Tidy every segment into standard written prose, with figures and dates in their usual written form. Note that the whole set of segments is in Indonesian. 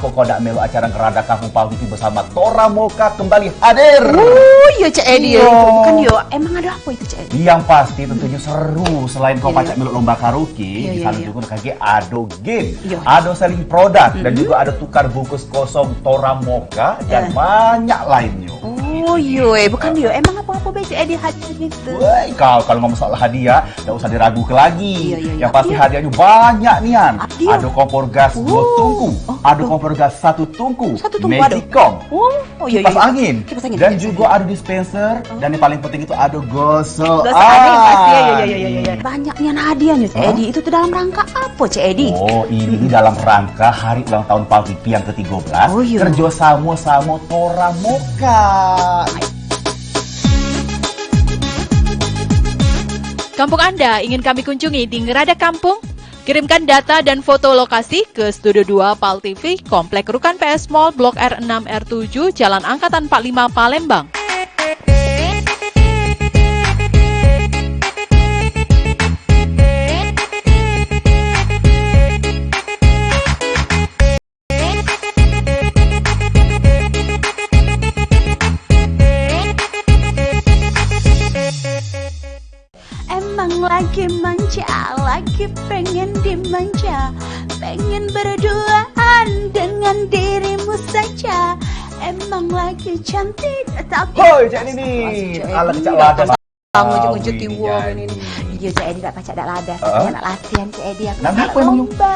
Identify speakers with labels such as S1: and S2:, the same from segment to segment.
S1: Ngapa kau nak melu acara Ngerada Kampung Pal TV bersama Tora Moka kembali hadir?
S2: Iya Cik Edi. Bukan yo, emang ada apa itu Cik Edi?
S1: Yang pasti tentunya seru. Selain kau pacak melu lomba karaoke, di sana
S2: iya.
S1: juga kaki ada game,
S2: Iya.
S1: ada selling produk, dan juga ada tukar bungkus kosong Tora Moka dan banyak lainnya.
S2: Oh iya, bukan yo, emang apa-apa baik Cik Edi hadiah gitu?
S1: Woi, kau kalau ngomong soal hadiah, tidak usah diragukan lagi.
S2: Iya.
S1: Yang pasti hadiahnya banyak nian.
S2: Hadiah?
S1: Ada kompor gas 2 tungku, ada kompor gas 1 tungku,
S2: Satu tungku ada?
S1: Magicom,
S2: Oh iya.
S1: kipas angin,
S2: Kipas angin,
S1: dan
S2: kipas
S1: juga ada dispenser, dan yang paling penting itu ada gosok.
S2: Gak ada yang pasti ya. Banyak nian hadiahnya Cik Edi. Itu tuh dalam rangka apa Cik Edi?
S1: Oh, ini dalam rangka hari ulang tahun Pal TV yang ke-13.
S2: Oh, iya.
S1: Kerjasama sama Tora Moka.
S3: Kampung Anda ingin kami kunjungi di Ngerada Kampung? Kirimkan data dan foto lokasi ke Studio 2 Pal TV, Komplek Rukan PS Mall, Blok R6 R7, Jalan Angkatan 45 Palembang.
S2: Emang lagi manja, lagi pengen dimanja, pengen berduaan dengan dirimu saja. Emang lagi cantik, tapi
S1: Hoi, Cik Nini. Ala kecak ladas.
S2: kamu ujung-ujung tiwong ini. Iya Cik Edi tak pacak dak ladas, tapi nak latihan Cik Edi. Aku
S1: Nah,
S2: nak
S1: apa emang
S2: lomba.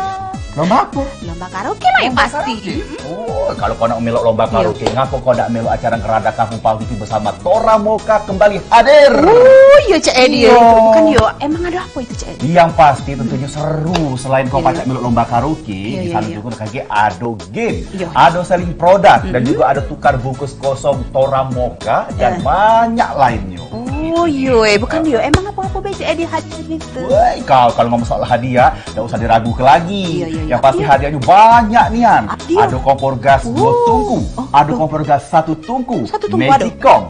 S1: Lomba apa?
S2: Lomba karaoke lah yang pasti.
S1: Oh, kalau kau nak melok lomba karaoke, ngapa kau nak melok acara Ngerada Kampung Pal TV bersama Tora Moka kembali hadir?
S2: Oh iya Cik Edi.
S1: Iya.
S2: Bukan yo, emang ada apa itu Cik Edi?
S1: Yang pasti tentunya seru. Selain kau pacak melok lomba karaoke, di sana
S2: Iya.
S1: juga kaki ada game,
S2: Iya.
S1: ada selling produk, dan juga ada tukar bungkus kosong Tora Moka dan banyak lainnya.
S2: Oh iya, bukan yo, emang apa-apa baik Cik Edi hadiah gitu?
S1: Woi, kau kalau ngomong soal hadiah, tidak usah diragukan lagi.
S2: Iya.
S1: Yang pasti hadiahnya banyak nian.
S2: Hadiah?
S1: Ada kompor gas 2 tungku, ada kompor gas 1 tungku,
S2: Satu tungku ada?
S1: Magicom,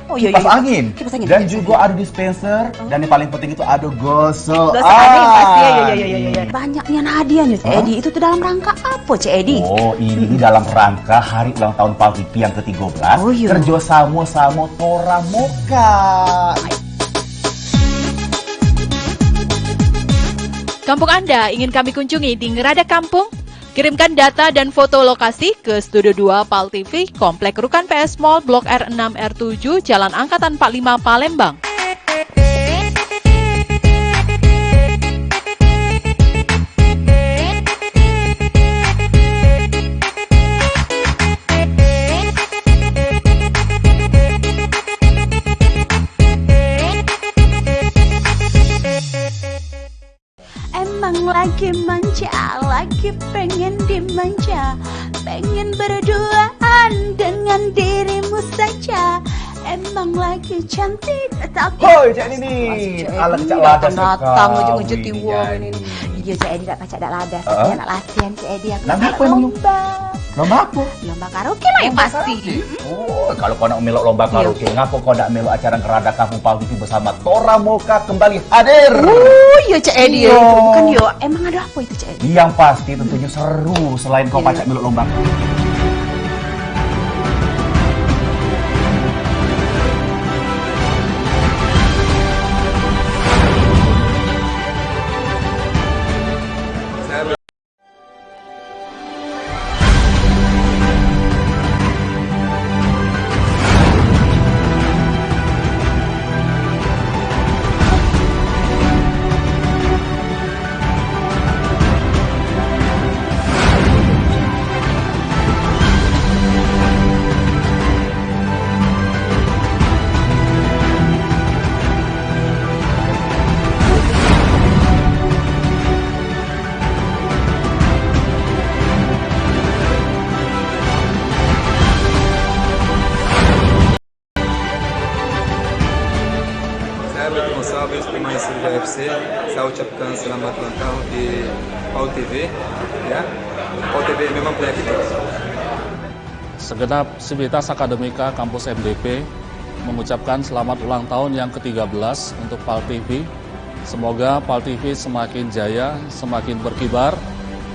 S2: Oh iya.
S1: kipas angin,
S2: Kipas angin,
S1: dan
S2: kipas
S1: juga ada dispenser, dan yang paling penting itu ada gosok.
S2: Gak ada yang pasti ya. Banyak nian hadiahnya Cik Edi. Itu tuh dalam rangka apa Cik Edi?
S1: Oh, ini dalam rangka hari ulang tahun Pal TV yang ke-13.
S2: Oh, iya.
S1: Kerjasama sama Tora Moka.
S3: Kampung Anda ingin kami kunjungi di Ngerada Kampung? Kirimkan data dan foto lokasi ke Studio 2 Pal TV, Komplek Rukan PS Mall, Blok R6 R7, Jalan Angkatan 45 Palembang.
S2: Emang lagi manja, lagi pengen dimanja, pengen berduaan dengan dirimu saja. Emang lagi cantik, tapi
S1: Hoi, Cik Nini. Ala kecak ladas.
S2: datang ujung-ujung tiwong ini. Iya Cik Edi tak pacak dak ladas, tapi nak latihan Cik Edi. Aku
S1: Nah,
S2: nak
S1: apa emang
S2: lomba.
S1: Lomba apa?
S2: Lomba karaoke lah yang pasti.
S1: Oh, kalau kau nak melok lomba karaoke, ngapa kau nak melok acara Ngerada Kampung Pal TV bersama Tora Moka kembali hadir?
S2: Oh iya Cik Edi. Bukan yo, emang ada apa itu Cik Edi?
S1: Yang pasti tentunya seru. Selain kau pacak melok lomba.
S4: Pemain Sriwijaya FC, saya ucapkan selamat ulang tahun di Pal TV. Ya, Pal TV memang punya kita.
S5: Segenap Sivitas Akademika Kampus MDP mengucapkan selamat ulang tahun yang ke-13 untuk Pal TV. Semoga Pal TV semakin jaya, semakin berkibar,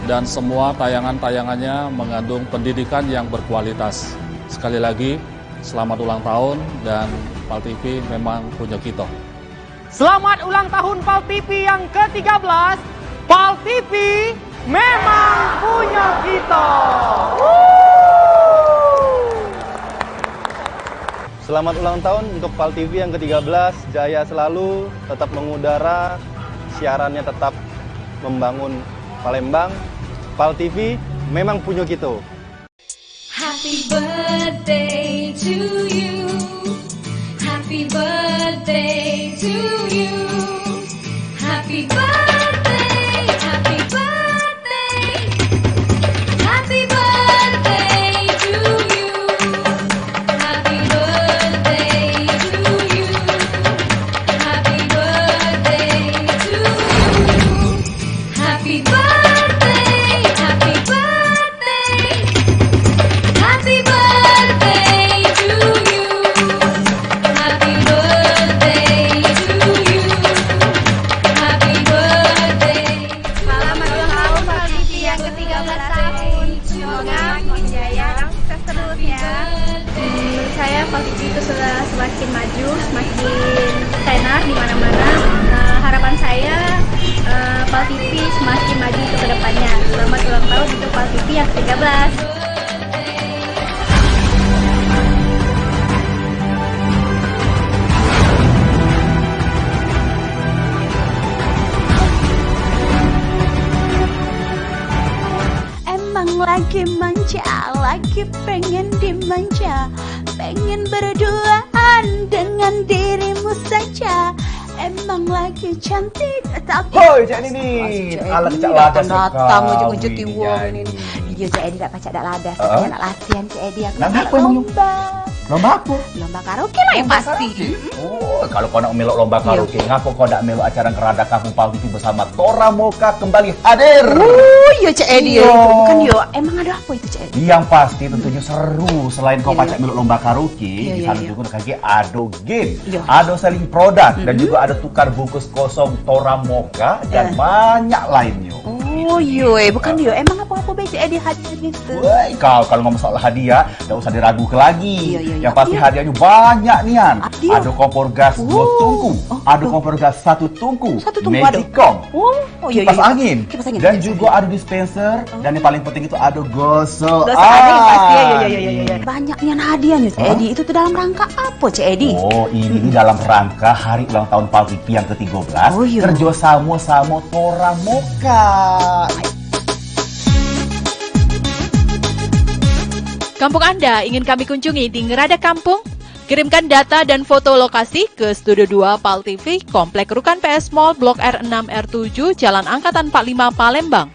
S5: dan semua tayangan-tayangannya mengandung pendidikan yang berkualitas. Sekali lagi, selamat ulang tahun dan PAL TV memang punya kita.
S6: Selamat ulang tahun PAL TV yang ke-13. PAL TV memang punya kita.
S7: Selamat ulang tahun untuk PAL TV yang ke-13. Jaya selalu, tetap mengudara, siarannya tetap membangun Palembang. PAL TV memang punya kita.
S8: Happy birthday to you. Happy birthday to you. Happy birthday, happy birthday. Happy birthday to you. Happy birthday to you. Happy birthday to you. Happy birthday, happy birthday. Happy birthday to you. Happy birthday to you. Happy birthday.
S9: Selamat ulang tahun PAL TV yang ke-13 tahun. Semoga makin jaya, sukses terus ya. Menurut saya PAL TV itu sudah semakin maju, semakin tenar di mana-mana. Harapan saya PAL TV semakin maju untuk kedepannya. Selamat ulang tahun untuk PAL TV yang ke-13.
S2: Emang lagi manja, lagi pengen dimanja, pengen berduaan dengan dirimu saja. Emang lagi cantik tapi
S1: Hoi, Cak Nini. Ala Cak Ladas
S2: datang ujung-ujung
S1: sekali,
S2: tiwong
S1: Nini.
S2: ini. Iya Cak Edi tak pacak dak ladas, saya nak latihan Cak Edi aku.
S1: Nah,
S2: nak
S1: apa emang?
S2: lomba.
S1: Lomba apa?
S2: Lomba karaoke lah yang pasti.
S1: Oh, kalau kau nak melok lomba karaoke, ngapa kau nak melok acara Kerada Kampung PAL TV bersama Tora Moka kembali hadir?
S2: Iya Cak Edi
S1: Iya.
S2: itu bukan yo. Emang ada apa itu Cak Edi?
S1: Yang pasti tentunya seru. Selain kau
S2: Iya,
S1: pacak melok lomba karaoke,
S2: Iya,
S1: di
S2: iya,
S1: sana
S2: iya.
S1: juga kaki ada game,
S2: Iya.
S1: ada selling produk, dan juga ada tukar bungkus kosong Tora Moka dan banyak lainnya.
S2: Oh iya, bukan yo. Emang apa-apa be Cak Edi hadir gitu?
S1: Woi, kau kalau ngomong soal hadiah, tak usah diragukan lagi.
S2: Iya, iya, iya.
S1: Yang pasti
S2: Iya.
S1: hadiahnya banyak nian.
S2: Iya.
S1: Ada kompor gas 2 tungku,
S2: Oh,
S1: ada
S2: oh.
S1: kompor gas 1 tungku,
S2: Satu tungku ada.
S1: Magicom,
S2: Oh iya
S1: kipas
S2: iya.
S1: angin,
S2: Kipas angin.
S1: dan juga ada dispenser, dan yang paling penting itu ada gosok.
S2: Gosok ada yang pasti ya, ya. Banyak nian hadiahnya Cak Edi. Itu tuh dalam rangka apa Cak Edi?
S1: Oh, ini dalam rangka hari ulang tahun PAL TV yang ke-13.
S2: Oh, iya.
S1: Kerjasama sama Tora Moka.
S3: Kampung Anda ingin kami kunjungi di Ngerada Kampung? Kirimkan data dan foto lokasi ke Studio 2 PAL TV, Komplek Rukan PS Mall, Blok R6 R7, Jalan Angkatan 45 Palembang.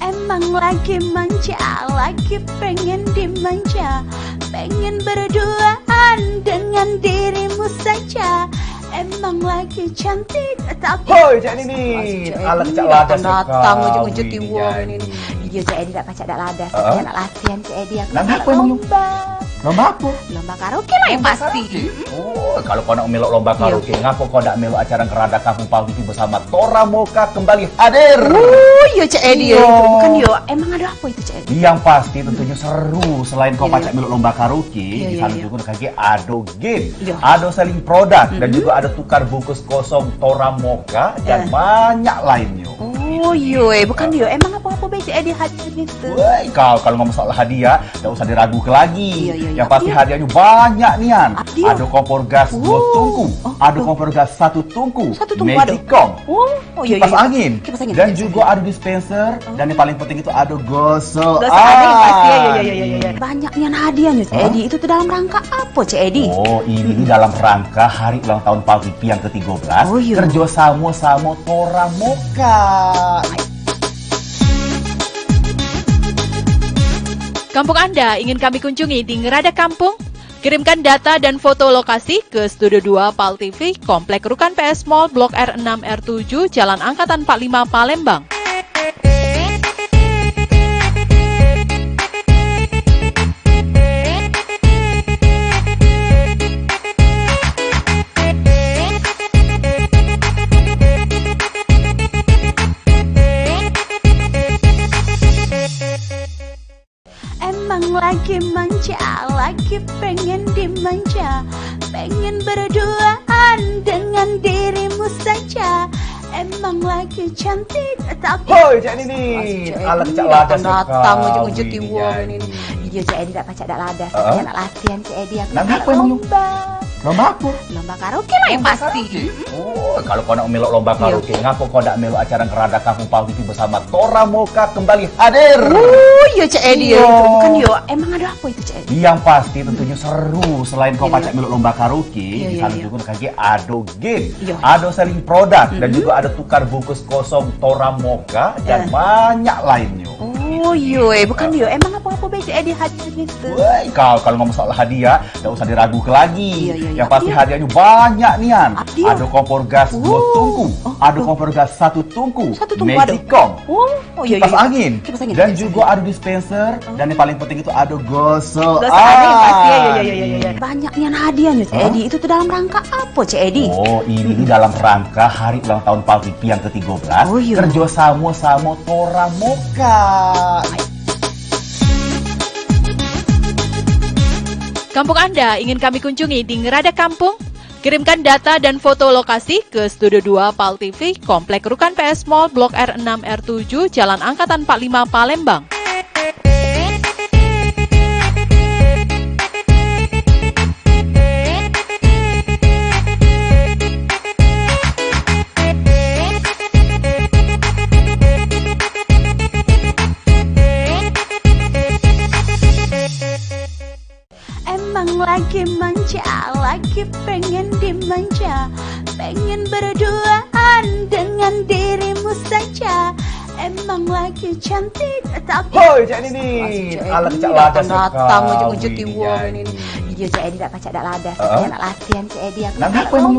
S2: Emang lagi manja, lagi pengen dimanja, pengen berduaan dengan dirimu saja. Emang lagi cantik tapi
S1: Hoi, Cak Nini. Ala Cak Ladas
S2: datang
S1: sekali,
S2: ujung-ujung tiwong
S1: Nini.
S2: ini. Iya Cak Edi tak pacak dak ladas, saya nak latihan Cak Edi aku.
S1: Nah,
S2: nak
S1: apa emang?
S2: lomba.
S1: Lomba apa?
S2: Lomba karaoke lah yang pasti.
S1: Oh, kalau kau nak melok lomba karaoke, ngapa kau nak melok acara Kerada Kampung PAL TV bersama Tora Moka kembali hadir?
S2: Oh iya Cak Edi
S1: Iya.
S2: itu bukan yo. Emang ada apa itu Cak Edi?
S1: Yang pasti tentunya seru. Selain kau
S2: Iya,
S1: pacak melok lomba karaoke,
S2: Iya,
S1: di
S2: iya,
S1: sana
S2: iya.
S1: juga kaki ada game,
S2: Iya.
S1: ada selling produk, dan juga ada tukar bungkus kosong Tora Moka dan banyak lainnya.
S2: Oh iya, bukan yo. Emang apa-apa be Cak Edi hadir gitu?
S1: Woi, kau kalau ngomong soal hadiah, tak usah diragukan lagi.
S2: Iya, iya, iya.
S1: Yang pasti
S2: Iya.
S1: hadiahnya banyak nian.
S2: Iya.
S1: Ada kompor gas 2 tungku,
S2: Oh,
S1: ada
S2: oh.
S1: kompor gas 1 tungku,
S2: Satu tungku ada.
S1: Magicom,
S2: Oh iya
S1: kipas
S2: iya.
S1: angin,
S2: Kipas angin.
S1: dan juga ada dispenser, dan yang paling penting itu ada gosok.
S2: Gosok ada yang pasti ya. Banyak nian hadiahnya Cak Edi. Itu tuh dalam rangka apa Cak Edi?
S1: Oh, ini dalam rangka hari ulang tahun PAL TV yang ke-13.
S2: Oh, iya.
S1: Kerjasama sama Tora Moka.
S3: Kampung Anda ingin kami kunjungi di Ngerada Kampung? Kirimkan data dan foto lokasi ke Studio 2 PAL TV, Komplek Rukan PS Mall, Blok R6 R7, Jalan Angkatan 45 Palembang.
S2: Emang lagi manja, lagi pengen dimanja, pengen berduaan dengan dirimu saja. Emang lagi cantik tapi
S1: Hoi Cik Nini, ala kecak ladas
S2: datang ujung-ujung
S1: ini,
S2: tiwong ini. Iya Cik Edi tak pacak dak ladas. Saya nak latihan Cik Edi aku.
S1: Lomba apa emang? Lomba apa?
S2: Lomba karaoke lah yang pasti.
S1: Oh, kalau kau nak melok lomba karaoke, ngapa kau nak melok acara Ngerada Kampung PAL TV bersama Tora Moka kembali hadir?
S2: Oh iya Cik Edi ya. Itu bukan yo. Emang ada apa itu Cik Edi?
S1: Yang pasti tentunya seru. Selain kau pacak melok lomba karaoke, di sana
S2: iya.
S1: juga kaki ado game,
S2: Iya.
S1: ado selling produk, dan juga ada tukar bungkus kosong Tora Moka dan banyak lainnya.
S2: Oh iya, bukan yo. Emang apa-apa baik Cik Edi hadir gitu.
S1: Woi, kalau ngomong soal hadiah, tidak usah diragukan lagi.
S2: Iya.
S1: Yang pasti hadiahnya banyak nian.
S2: Hadiah?
S1: Ada kompor gas 2 tungku, ada kompor gas 1 tungku,
S2: Satu tungku ada?
S1: Magicom,
S2: Oh iya.
S1: kipas angin,
S2: Kipas angin,
S1: dan
S2: kipas
S1: juga ada dispenser, dan yang paling penting itu ada gosok.
S2: Gak ada yang pasti ya. Banyak nian hadiahnya Cik Edi. Itu tuh dalam rangka apa Cik Edi?
S1: Oh, ini dalam rangka hari ulang tahun PAL TV yang ke-13.
S2: Oh, iya.
S1: Kerjasama sama Tora Moka.
S3: Kampung Anda ingin kami kunjungi di Ngerada Kampung? Kirimkan data dan foto lokasi ke Studio 2 PAL TV, Komplek Rukan PS Mall, Blok R6 R7, Jalan Angkatan 45 Palembang.
S2: Emang lagi manja, lagi pengen dimanja, pengen berduaan dengan dirimu saja. Emang lagi cantik tapi
S1: Hoi Cik Nini, ala kecak ladas
S2: datang ujung-ujung tiwong ini. Iya Cik Edi tak pacak dak ladas. Saya nak latihan Cik Edi aku.
S1: Lomba apa emang?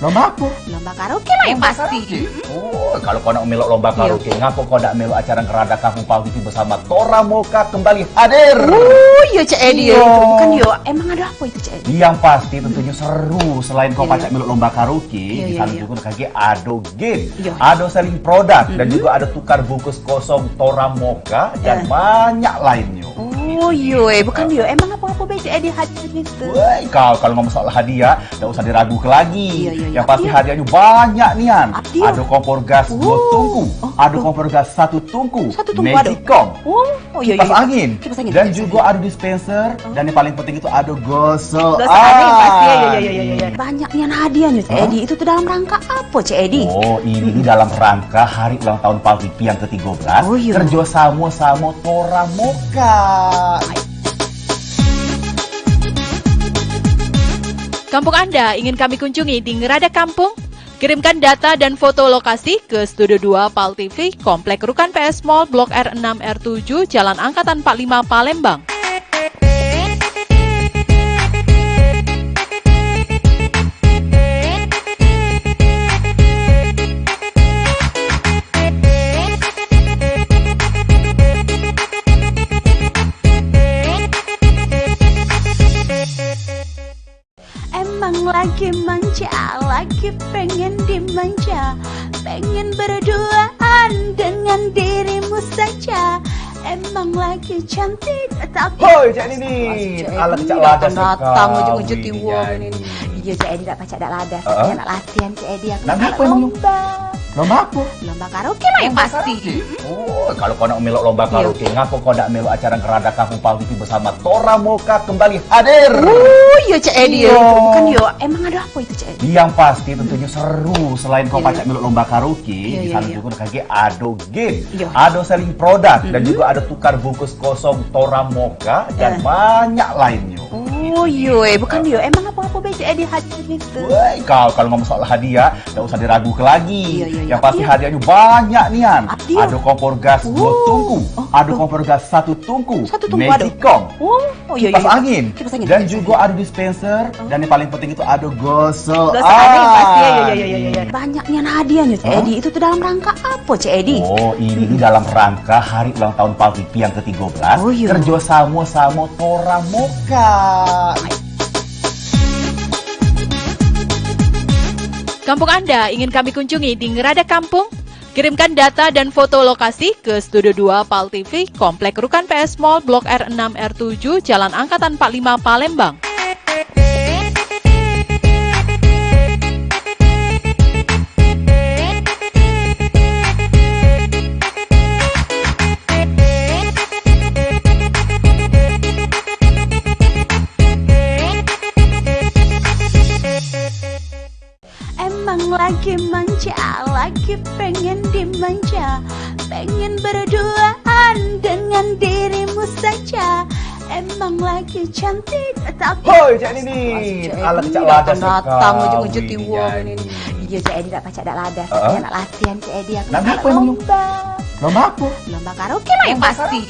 S1: Lomba apa?
S2: Lomba karaoke lah yang pasti.
S1: Oh, kalau kau nak melok lomba karaoke, ngapa kau nak melok acara Ngerada Kampung PAL TV bersama Tora Moka kembali hadir?
S2: Oh iya Cik Edi ya. Itu bukan yo. Emang ada apa itu Cik Edi?
S1: Yang pasti tentunya seru. Selain kau pacak melok lomba karaoke, di sana juga kaki ado game, ado selling produk, dan juga ada tukar bungkus kosong Tora Moka dan banyak lainnya.
S2: Oh iya, bukan yo. Emang apa-apa baik Cik Edi hadir gitu.
S1: Woi, kalau ngomong soal hadiah, tidak usah diragukan lagi.
S2: Iya.
S1: Yang pasti hadiahnya banyak nian.
S2: Hadiah?
S1: Ada kompor gas 2 tungku, ada kompor gas 1 tungku,
S2: Satu tungku ada?
S1: Magicom,
S2: Oh iya.
S1: kipas angin,
S2: Kipas angin,
S1: dan
S2: kipas
S1: juga ada dispenser, dan yang paling penting itu ada gosok.
S2: Gak ada yang pasti ya. Banyak nian hadiahnya Cik Edi. Itu tuh dalam rangka apa Cik Edi?
S1: Oh, ini dalam rangka hari ulang tahun PAL TV yang ke-13.
S2: Oh, iya.
S1: Kerjasama sama Tora Moka.
S3: Kampung Anda ingin kami kunjungi di Ngerada Kampung? Kirimkan data dan foto lokasi ke Studio 2 PAL TV, Komplek Rukan PS Mall, Blok R6 R7, Jalan Angkatan 45 Palembang.
S2: Emang lagi manja, lagi pengen dimanja, pengen berduaan dengan dirimu saja. Emang lagi cantik tapi
S1: Hoi Cik Nini, ala kecak ladas
S2: datang ujung-ujung tiwong ini. Iya Cik Edi tak pacak dak ladas. Saya nak latihan Cik Edi aku.
S1: Lomba apa emang? Lomba apa?
S2: Lomba karaoke lah yang pasti.
S1: Oh, kalau kau nak melok lomba karaoke, ngapa kau nak melok acara Ngerada Kampung PAL TV bersama Tora Moka kembali hadir?
S2: Oh iya Cik Edi ya. Itu bukan yo. Emang ada apa itu Cik Edi?
S1: Yang pasti tentunya seru. Selain kau pacak melok lomba karaoke, di sana juga kaki ado game, ado selling produk, dan juga ada tukar bungkus kosong Tora Moka dan banyak lainnya.
S2: Oh iya, bukan yo. Emang apa apa-apa baik Cik Edi hadiah gitu.
S1: Woi, kalau ngomong soal hadiah, nggak usah diragukan lagi.
S2: Iya.
S1: Yang pasti hadiahnya banyak nian.
S2: Hadiah?
S1: Ada kompor gas 2 tungku, ada kompor gas 1 tungku,
S2: Satu tungku ada?
S1: Magicom,
S2: Iya.
S1: kipas angin,
S2: Kipas angin.
S1: dan juga ada dispenser, dan yang paling penting itu ada gosok.
S2: Gosok ada yang pasti. Iya. Banyak nian hadiahnya Cik Edi. Itu tuh dalam rangka apa Cik Edi?
S1: Oh, ini dalam rangka hari ulang tahun Pal TV yang ke-13.
S2: Oh, iya.
S1: Kerjasama sama Tora Moka.
S3: Kampung Anda ingin kami kunjungi di Ngeradak Kampung? Kirimkan data dan foto lokasi ke Studio 2 Pal TV, Komplek Rukan PS Mall, Blok R6 R7, Jalan Angkatan 45 Palembang.
S2: Emang lagi manja, lagi pengen dimanja, pengen berduaan dengan dirimu saja. Emang lagi cantik tapi
S1: Hoi, Cik Nini. Ala kecak ladas
S2: datang
S1: sekali.
S2: ujung-ujung tiwong ini. Iya Cik Edi tak pacak dak ladas. Saya nak latihan Cik Edi. Aku
S1: Nah,
S2: nak
S1: apa emang?
S2: lomba.
S1: Lomba apa?
S2: Lomba karaoke lah yang pasti.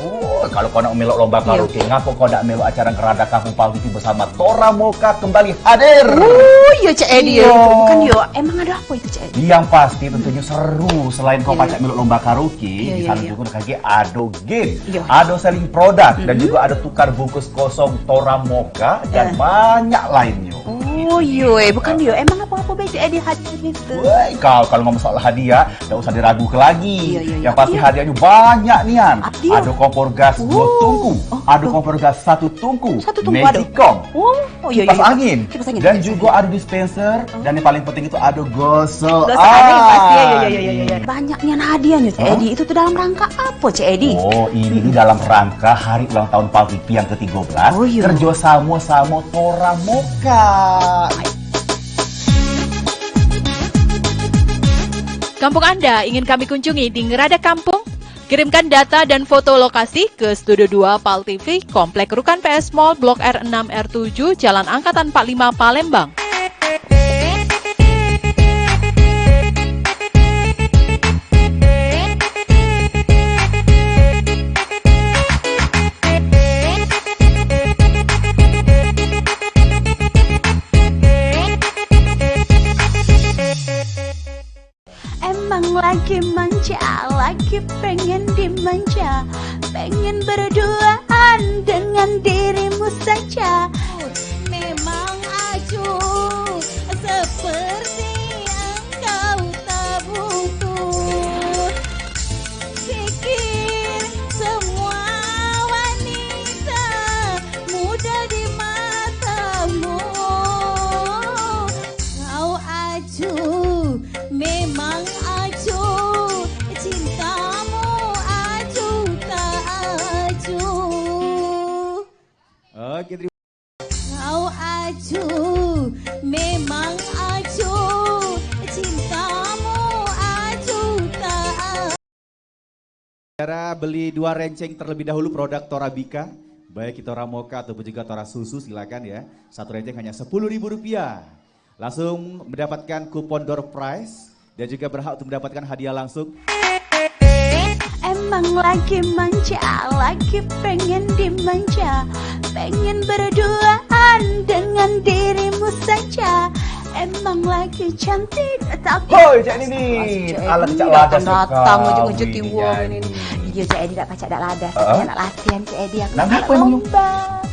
S1: Oh, kalau kau nak melok lomba karaoke, ngapa kau nak melok acara Ngeradak Kampung Pal TV bersama Tora Moka kembali hadir?
S2: Oh iya Cik Edi.
S1: Iya.
S2: Bukan yo, emang ada apa itu Cik Edi?
S1: Yang pasti tentunya seru. Selain kau pacak melok lomba karaoke, di sana
S2: Iya.
S1: juga kaki ada game,
S2: Iya.
S1: ada selling produk, dan juga ada tukar bungkus kosong Tora Moka dan banyak lainnya.
S2: Oh iya, bukan yo, emang apa-apa baik Cik Edi hadiah gitu.
S1: Woi, kalau ngomong soal hadiah, nggak usah diragukan lagi.
S2: Iya.
S1: Yang pasti hadiahnya banyak nian.
S2: Hadiah?
S1: Ada kompor gas 2 tungku, ada kompor gas 1 tungku,
S2: Satu tungku ada?
S1: Magicom,
S2: Oh iya.
S1: kipas angin,
S2: Kipas angin.
S1: dan juga ada dispenser, dan yang paling penting itu ada gosok.
S2: Gosok ada yang pasti. Iya. Banyak nian hadiahnya Cik Edi. Itu tuh dalam rangka apa Cik Edi?
S1: Oh, ini dalam rangka hari ulang tahun Pal TV yang ke-13.
S2: Oh, iya.
S1: Kerjasama sama Tora Moka.
S3: Kampung Anda ingin kami kunjungi di Ngeradak Kampung? Kirimkan data dan foto lokasi ke Studio 2 Pal TV, Komplek Rukan PS Mall, Blok R6 R7, Jalan Angkatan 45 Palembang.
S2: Emang lagi manja, lagi pengen dimanja, pengen berduaan dengan dirimu saja. Memang acuh seperti engkau tak butuh. Pikir semua wanita muda di matamu. Kau acuh, memang acuh, cintamu acuh tak acuh.
S1: Oke, terima
S2: Kau acuh, memang acuh, cintamu acuh tak acuh.
S10: Cara beli 2 renceng terlebih dahulu produk Torabika, baik itu Tora Moka ataupun juga Tora Susu, silakan ya. 1 renceng hanya Rp10.000. Langsung mendapatkan kupon door prize dan juga berhak untuk mendapatkan hadiah langsung.
S2: Emang lagi manja, lagi pengen dimanja, pengen berduaan dengan dirimu saja. Emang lagi cantik tapi
S1: Hoi, Cik Nini. Ala kecak ladas
S2: datang
S1: sekali.
S2: ujung-ujung tiwong ini. Iya Cik Edi tak pacak dak ladas. Saya nak latihan Cik Edi. Aku
S1: Nah,
S2: nak
S1: apa emang?
S2: lomba.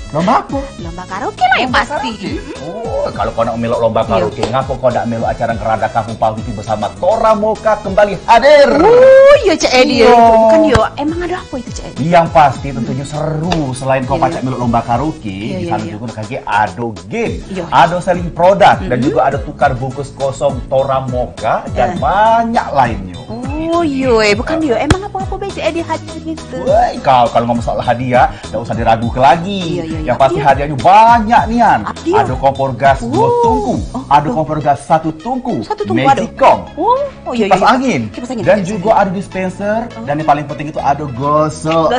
S1: Lomba apa?
S2: Lomba karaoke lah yang pasti.
S1: Oh, kalau kau nak melok lomba karaoke, ngapa kau nak melok acara Ngeradak Kampung Pal TV bersama Tora Moka kembali hadir?
S2: Oh iya Cik Edi.
S1: Iya.
S2: Bukan yo, emang ada apa itu Cik Edi?
S1: Yang pasti tentunya seru. Selain kau pacak melok lomba karaoke, di sana
S2: Iya.
S1: juga kaki ada game,
S2: Iya.
S1: ada selling produk, dan juga ada tukar bungkus kosong Tora Moka dan banyak lainnya.
S2: Oh iya, bukan yo, emang apa-apa baik Cik Edi hadiah gitu.
S1: Woi, kalau ngomong soal hadiah, nggak usah diragukan lagi.
S2: Iya.
S1: Yang pasti hadiahnya banyak nian.
S2: Hadiah?
S1: Ada kompor gas 2 tungku, ada kompor gas satu tungku, Magicom, kipas angin, dan juga ada dispenser, dan yang paling penting itu ada gosok.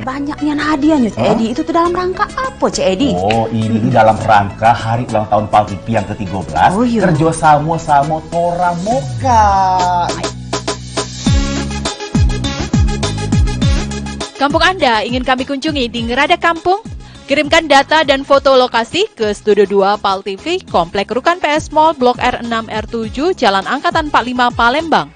S2: Banyaknya hadiahnya Cik Edi, itu tuh dalam rangka apa Cik Edi?
S1: Oh, ini dalam rangka hari ulang tahun Pal TV yang ke-13, kerjasama sama Tora Moka.
S3: Kampung Anda ingin kami kunjungi di Ngerada Kampung? Kirimkan data dan foto lokasi ke Studio 2 Pal TV, Komplek Rukan PS Mall, Blok R6 R7, Jalan Angkatan 45 Palembang.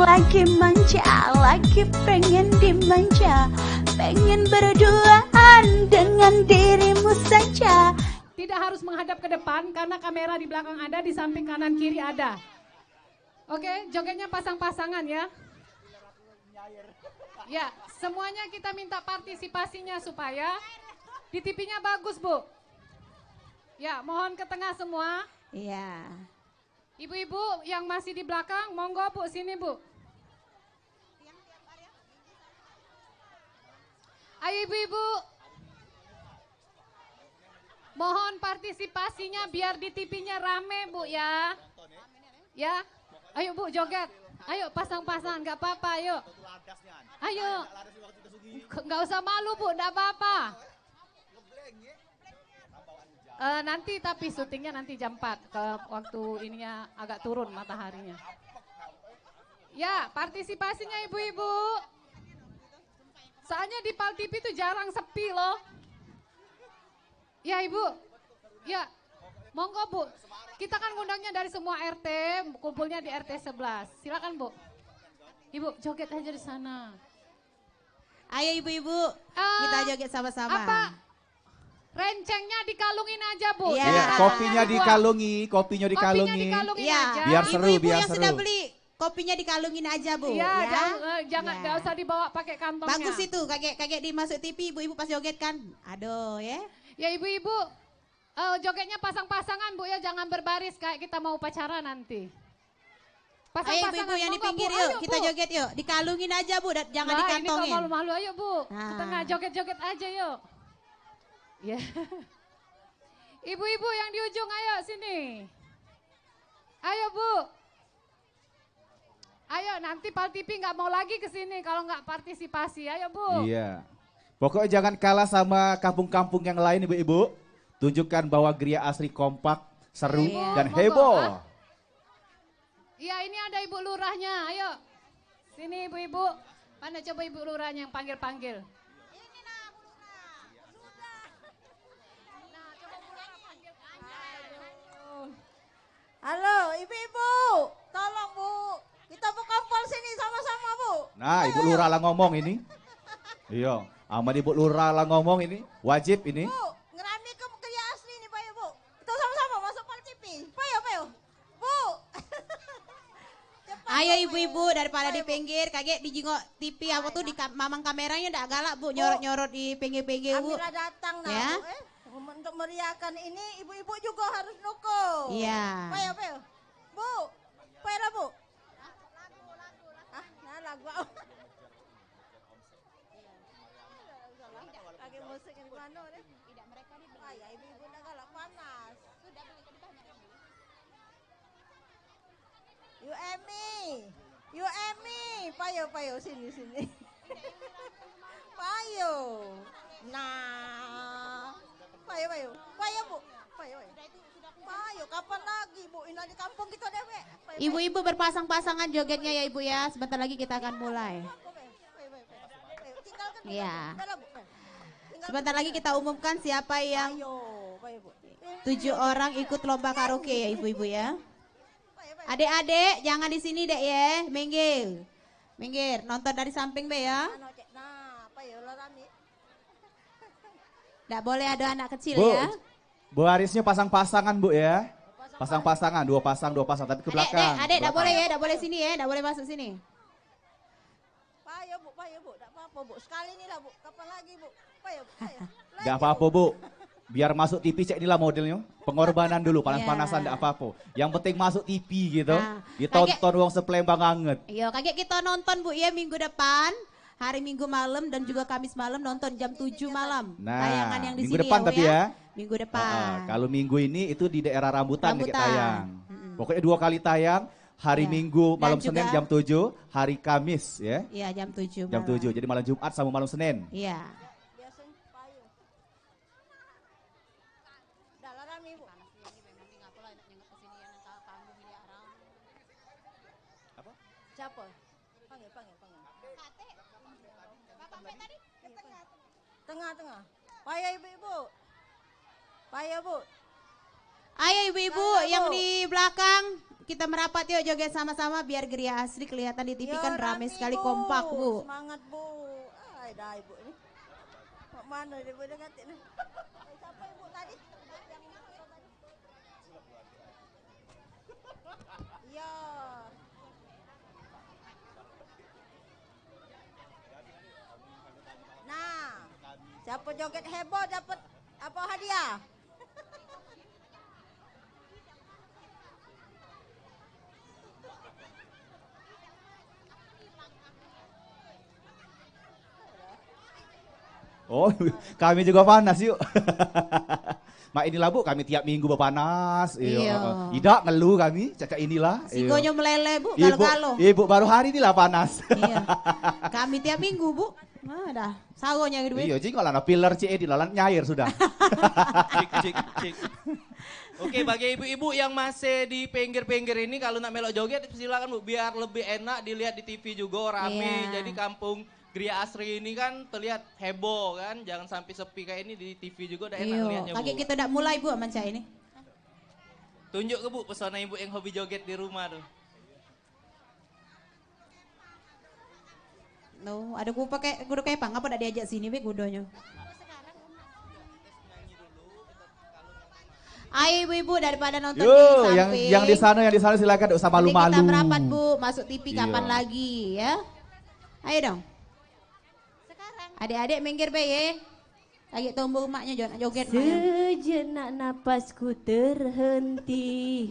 S2: Lagi manja, lagi pengen dimanja, pengen berduaan dengan dirimu saja.
S11: Tidak harus menghadap ke depan karena kamera di belakang ada, di samping kanan kiri ada. Oke, jogetnya pasang-pasangan ya. Ya, semuanya kita minta partisipasinya supaya di TV-nya bagus, Bu. Ya, mohon ke tengah semua.
S2: Iya.
S11: Ibu-ibu yang masih di belakang, monggo Bu, sini Bu. Ayo ibu-ibu. Mohon partisipasinya biar di TV-nya rame Bu ya. Ya, ayo Bu joget. Ayo pasang-pasang, nggak apa-apa, ayo. Ayo. Nggak usah malu Bu, nggak apa-apa. Nanti tapi syutingnya nanti jam 4 ke waktu ininya agak turun mataharinya. Ya, partisipasinya ibu-ibu. Soalnya di Pal TV itu jarang sepi loh. Ya Ibu. Ya, monggo Bu. Kita kan ngundangnya dari semua RT, kumpulnya di RT 11. Silakan Bu. Ibu joget aja di sana.
S2: Ayo ibu-ibu, kita joget sama-sama.
S11: Apa? Rencengnya dikalungin aja Bu.
S10: Iya, kopinya dikalungi, kopinya dikalungi.
S11: Aja.
S10: Biar seru,
S2: ibu-ibu
S10: biar
S2: yang
S10: seru.
S2: sudah beli, kopinya dikalungin aja Bu.
S11: Iya,
S2: ya.
S11: jangan nggak usah dibawa pakai kantongnya.
S2: Bagus itu, kayak dimasuk TV, ibu-ibu pas joget kan. Aduh ya.
S11: Ya ibu-ibu, jogetnya pasang-pasangan Bu ya, jangan berbaris kayak kita mau pacaran nanti.
S2: Ayo ibu-ibu yang di pinggir Bu, yuk, kita joget yuk. Dikalungin aja Bu, jangan dikantongin.
S11: Ini kalau malu-malu ayo Bu, tengah joget-joget aja yuk. Ya. Ibu-ibu yang di ujung ayo sini. Ayo Bu. Ayo nanti Pal TV nggak mau lagi ke sini kalau nggak partisipasi. Ayo Bu.
S10: Iya. Pokoknya jangan kalah sama kampung-kampung yang lain ibu-ibu. Tunjukkan bahwa Gria asli kompak, seru dan heboh.
S11: Iya ini ada Ibu Lurahnya. Ayo. Sini ibu-ibu. Mana coba Ibu Lurahnya yang panggil-panggil.
S12: Halo ibu-ibu, tolong Bu, kita mau kompol sini sama-sama Bu.
S10: Nah Ibu Lurah lah ngomong ini. Iya, sama Ibu Lurah lah ngomong ini, wajib ini.
S12: Bu, ngerami ke Gria asli nih Pak Bu. Kita sama-sama masuk Pal TV. Payo. Bu.
S2: Ayo ibu-ibu daripada di pinggir, kaget dijingok TV apa tuh di mamang kameranya udah galak Bu, nyorot-nyorot di pinggir-pinggir Bu.
S12: Amira datang nah
S2: ya?
S12: Bu. Untuk meriahkan ini ibu-ibu juga harus dukung.
S2: Iya.
S12: Payo. Bu, payo Bu. Lagu. Lagi musik di mana deh? Tidak mereka di ya ibu-ibu udah galak panas. Sudah beli ke depan. You Emi, payo sini. Payo. Nah. Payo Bu. Payo, kapan lagi Bu? Ini di kampung kita deh, Be.
S2: Ibu-ibu berpasang-pasangan jogetnya ya Ibu ya. Sebentar lagi kita akan mulai. Iya. Sebentar lagi kita umumkan siapa yang 7 orang ikut lomba karaoke ya Ibu-ibu ya. Adik-adik jangan di sini Dek ya, minggir, nonton dari samping Be ya. Nggak boleh ada anak kecil
S10: Bu,
S2: ya.
S10: Bu Arisnya pasang-pasangan Bu ya. Pasang-pasangan, dua pasang tapi ke belakang.
S2: Adek, nggak boleh ya, nggak boleh sini ya, nggak boleh masuk sini.
S12: Payo Bu. Payah Bu, enggak apa-apa Bu. Sekali ini lah Bu. Kapan lagi Bu? Payah Bu, payah.
S10: Gak apa-apa Bu. Biar masuk TV cek inilah modelnya. Pengorbanan dulu, panas-panasan gak apa-apa. Yang penting masuk TV gitu.
S2: Nah,
S10: Ditonton wong sepelembang anget.
S2: Iya, kaget kita nonton Bu ya minggu depan. Hari Minggu malam dan juga Kamis malam nonton jam 7 malam.
S10: Nah,
S2: tayangan yang di
S10: minggu
S2: sini
S10: depan
S2: Bu
S10: tapi ya.
S2: Minggu depan.
S10: Kalau minggu ini itu di daerah Rambutan nih
S2: Rambutan.
S10: tayang. Pokoknya 2 kali tayang. Hari
S2: Iya.
S10: Minggu malam
S2: Dan
S10: Senin
S2: juga-
S10: jam 7, hari Kamis ya.
S2: Iya, jam 7
S10: Jam 7. Jadi malam Jumat sama malam Senin.
S2: Iya.
S12: Siapa? Panggil. Tengah. Payah ibu-ibu. Payah Bu.
S2: Ayo ibu-ibu yang di belakang kita merapat yuk joget sama-sama biar geria asli kelihatan di TV kan rame sekali kompak Bu.
S12: Semangat Bu. Ay, dah ibu ini. Mak mana dia boleh ganti ni? Siapa ibu tadi? Ya. Nah, siapa joget heboh dapat apa hadiah?
S10: Oh, kami juga panas yuk. Mak inilah Bu, kami tiap minggu berpanas.
S2: Iya.
S10: Tidak ngeluh kami, cakap inilah.
S2: Sigonya meleleh Bu,
S10: Ibu,
S2: galo-galo.
S10: ibu baru hari inilah panas.
S2: Iya. Kami tiap minggu Bu. Nah, dah. Sagonya gitu.
S10: Iya, jing kalau pilar CE di lalan nyair sudah.
S13: Cik. Oke, bagi ibu-ibu yang masih di pinggir-pinggir ini kalau nak melok joget silakan Bu, biar lebih enak dilihat di TV juga rame.
S2: Iya.
S13: Jadi kampung Gria Asri ini kan terlihat heboh kan, jangan sampai sepi kayak ini di TV juga udah enak
S2: Iya.
S13: lihatnya Bu.
S2: Kakek kita udah mulai Bu manca ini.
S13: Tunjuk ke Bu pesona ibu yang hobi joget di rumah tuh.
S2: No, ada ku pakai kudu kepang apa udah diajak sini be kudonya. Ayo ibu-ibu daripada nonton di
S10: Yuk,
S2: samping.
S10: yang di sana silakan, usah
S2: Nanti
S10: malu-malu.
S2: kita merapat Bu, masuk TV kapan
S10: Iya.
S2: lagi ya. Ayo dong. Adik-adik minggir be ya. Lagi tombol emaknya jangan joget emaknya.
S14: Sejenak napasku terhenti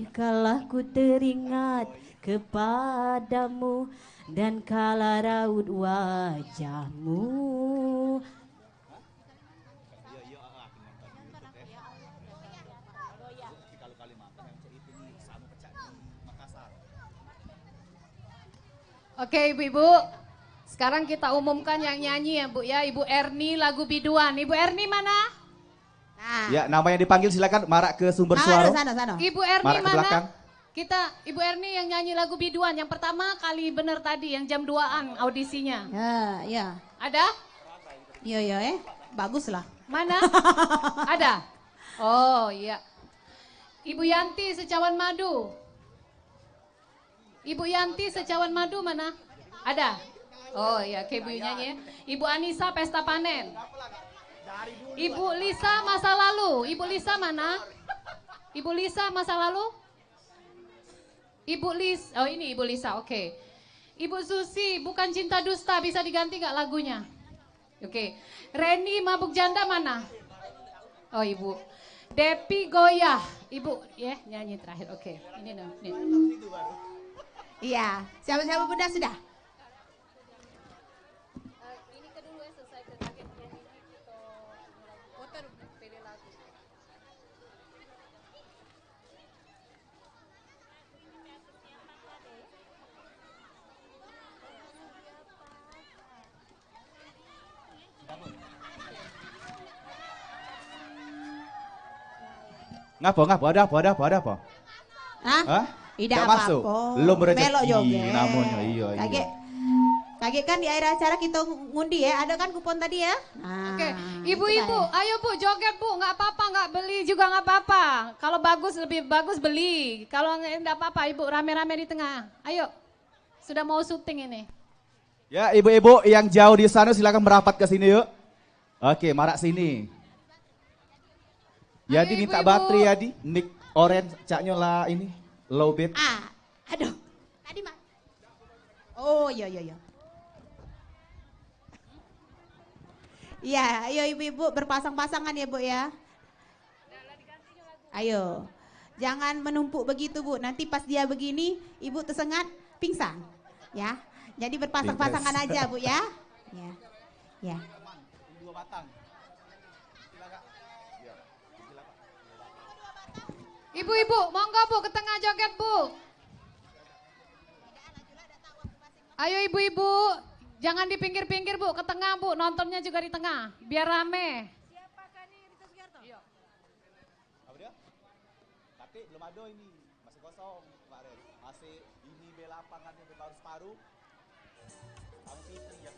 S14: kala ku teringat kepadamu dan kala raut wajahmu.
S11: Oke ibu-ibu, sekarang kita umumkan yang nyanyi ya Bu ya, Ibu Erni lagu biduan. Ibu Erni mana?
S10: Ya, nama yang dipanggil silakan marak ke sumber suara.
S11: Ibu Erni
S10: Marak ke belakang.
S11: mana? Kita, Ibu Erni yang nyanyi lagu biduan, yang pertama kali bener tadi, yang jam 2-an audisinya.
S2: Ya.
S11: Ada?
S2: Iya, bagus lah.
S11: Mana? Ada? Oh iya. Ibu Yanti Secawan Madu. Ibu Yanti Secawan Madu mana? Ada? Oh iya, oke Ibu nyanyi ya. Ibu Anissa Pesta Panen. Ibu Lisa Masa Lalu. Ibu Lisa mana? Ibu Lisa Masa Lalu? Ibu Lis, oh ini Ibu Lisa, oke. Ibu Susi, Bukan Cinta Dusta, bisa diganti nggak lagunya? Oke. Reni Mabuk Janda mana? Oh Ibu. Depi Goyah, Ibu ya nyanyi terakhir, oke. Ini dong. Nih.
S2: Iya, siapa-siapa bunda sudah?
S11: Ini kedua selesai kaget nyanyi kita putar pilih lagu.
S10: Ngapa? Ada apa?
S2: Hah? Tidak
S10: Nggak
S2: apa-apa.
S10: masuk. Belum rezeki
S2: Melok joget.
S10: namanya, iya.
S2: Kaget kan di akhir acara kita ngundi ya, ada kan kupon tadi ya?
S11: Oke, ibu-ibu, ayo Bu, joget Bu, nggak apa-apa, nggak beli juga nggak apa-apa. Kalau bagus, lebih bagus beli. Kalau nggak apa-apa, Ibu rame-rame di tengah. Ayo, sudah mau syuting ini.
S10: Ya, ibu-ibu yang jauh di sana silakan merapat ke sini yuk. Oke, marak sini. Yadi minta baterai Yadi, mic orange caknya lah ini, low bit.
S2: Aduh, tadi mah. Oh iya. Iya, ayo ibu-ibu berpasang-pasangan ya Bu ya. Ayo, jangan menumpuk begitu Bu. Nanti pas dia begini, ibu tersengat, pingsan. Ya, jadi berpasang-pasangan aja Bu ya. Ya, ya.
S11: Ibu-ibu, monggo Bu ke tengah joget Bu. Ayo ibu-ibu, jangan di pinggir-pinggir Bu, ke tengah Bu, nontonnya juga di tengah, biar rame.
S10: Tapi belum ada ini, masih kosong kemarin. Masih ini lapangannya baru separuh. Sama Fitri yang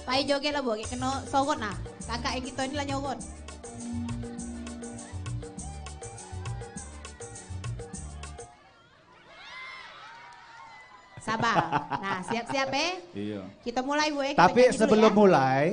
S2: Pai joget lah Bu, kena sogot nah. Kakak yang kita ini lah nyogot. Sabar. Nah, siap-siap ya.
S10: Iya.
S2: Kita mulai Bu ya. Kita
S10: Tapi
S2: nyanyi dulu
S10: sebelum
S2: ya.
S10: mulai,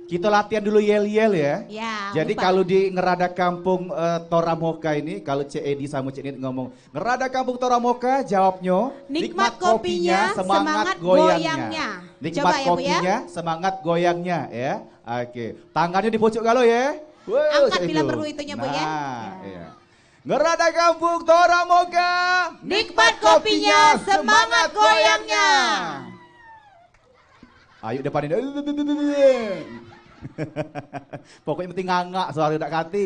S10: kita latihan dulu yel-yel ya.
S2: Ya,
S10: Jadi
S2: lupa.
S10: kalau di Ngerada Kampung Toramoka ini, kalau Cik Edi sama Cik Nid ngomong, Ngerada Kampung Toramoka, jawabnya,
S2: Nikmat kopinya, semangat goyangnya.
S10: Nikmat
S2: Coba ya, Bu, ya.
S10: kopinya, semangat goyangnya ya. Oke, tangannya dipojok galo ya. Wow,
S2: Angkat
S10: Cik
S2: bila
S10: Edo.
S2: perlu itunya Bu ya.
S10: Nah, iya. Ngerada Kampung Toramoka,
S2: Nikmat kopinya, semangat goyangnya.
S10: Ayo depan ini. Pokoknya penting ngangak soalnya udah kati.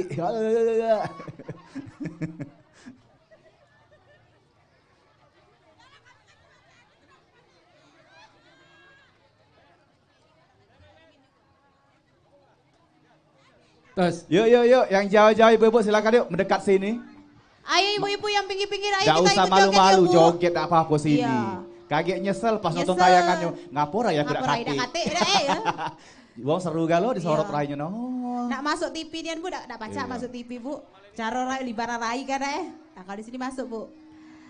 S15: Tes.
S10: Yuk, yang jauh-jauh ibu-ibu silakan yuk mendekat sini.
S2: Ayo ibu-ibu yang pinggir-pinggir, ayo
S10: Gak
S2: kita
S10: usah
S2: ikut
S10: malu-malu,
S2: joget ya Bu.
S10: joget gak apa-apa sini.
S2: Iya.
S10: Kaget nyesel pas nonton
S2: Nyesel.
S10: tayangannya. Ngapura ya tidak
S2: Ngapura tidak
S10: kati.
S2: kate, ya.
S10: Wong seru galo disorot
S2: Iya.
S10: rainya no.
S2: Nak masuk TV dia Bu, nak baca
S10: Iya.
S2: masuk TV Bu. Cara rai libara rai kan Nah kalau di sini masuk Bu.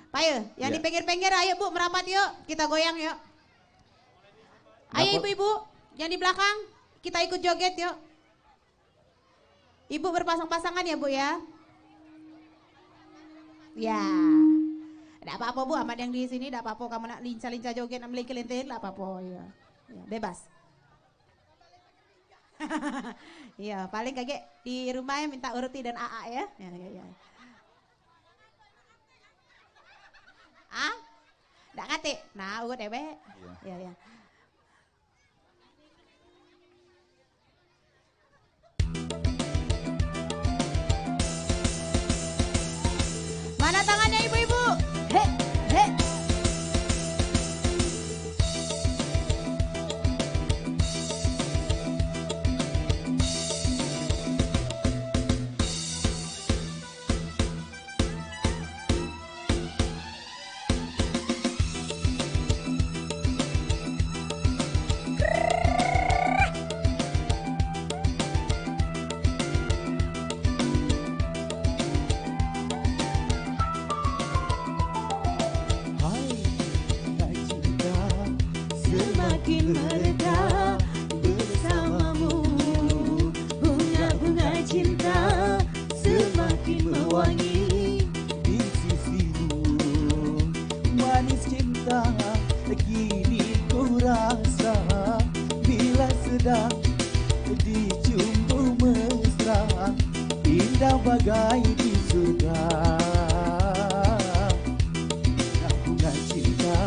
S2: Payo, yang
S10: Iya.
S2: di pinggir-pinggir ayo Bu merapat yuk, kita goyang yuk. Ayo
S10: Dapur.
S2: ibu-ibu, yang di belakang kita ikut joget yuk. Ibu berpasang-pasangan ya Bu ya. Ya. Tidak apa-apa Bu, amat yang di sini tidak apa-apa. Kamu nak lincah-lincah joget, nak beli kelintir, tidak apa-apa ya. Ya, bebas. Iya, paling kaget di rumahnya minta Urti dan AA ya. Ya. Ah? Ndak kate. Nah, urut ebe. Ya. Mana tangannya ibu-ibu? He.
S14: Semakin mereka bersamamu, bunga-bunga cinta semakin mewangi
S16: di sisimu. Manis cinta kini ku rasa bila sedang dicumbu mesra, indah bagai di surga. Bunga cinta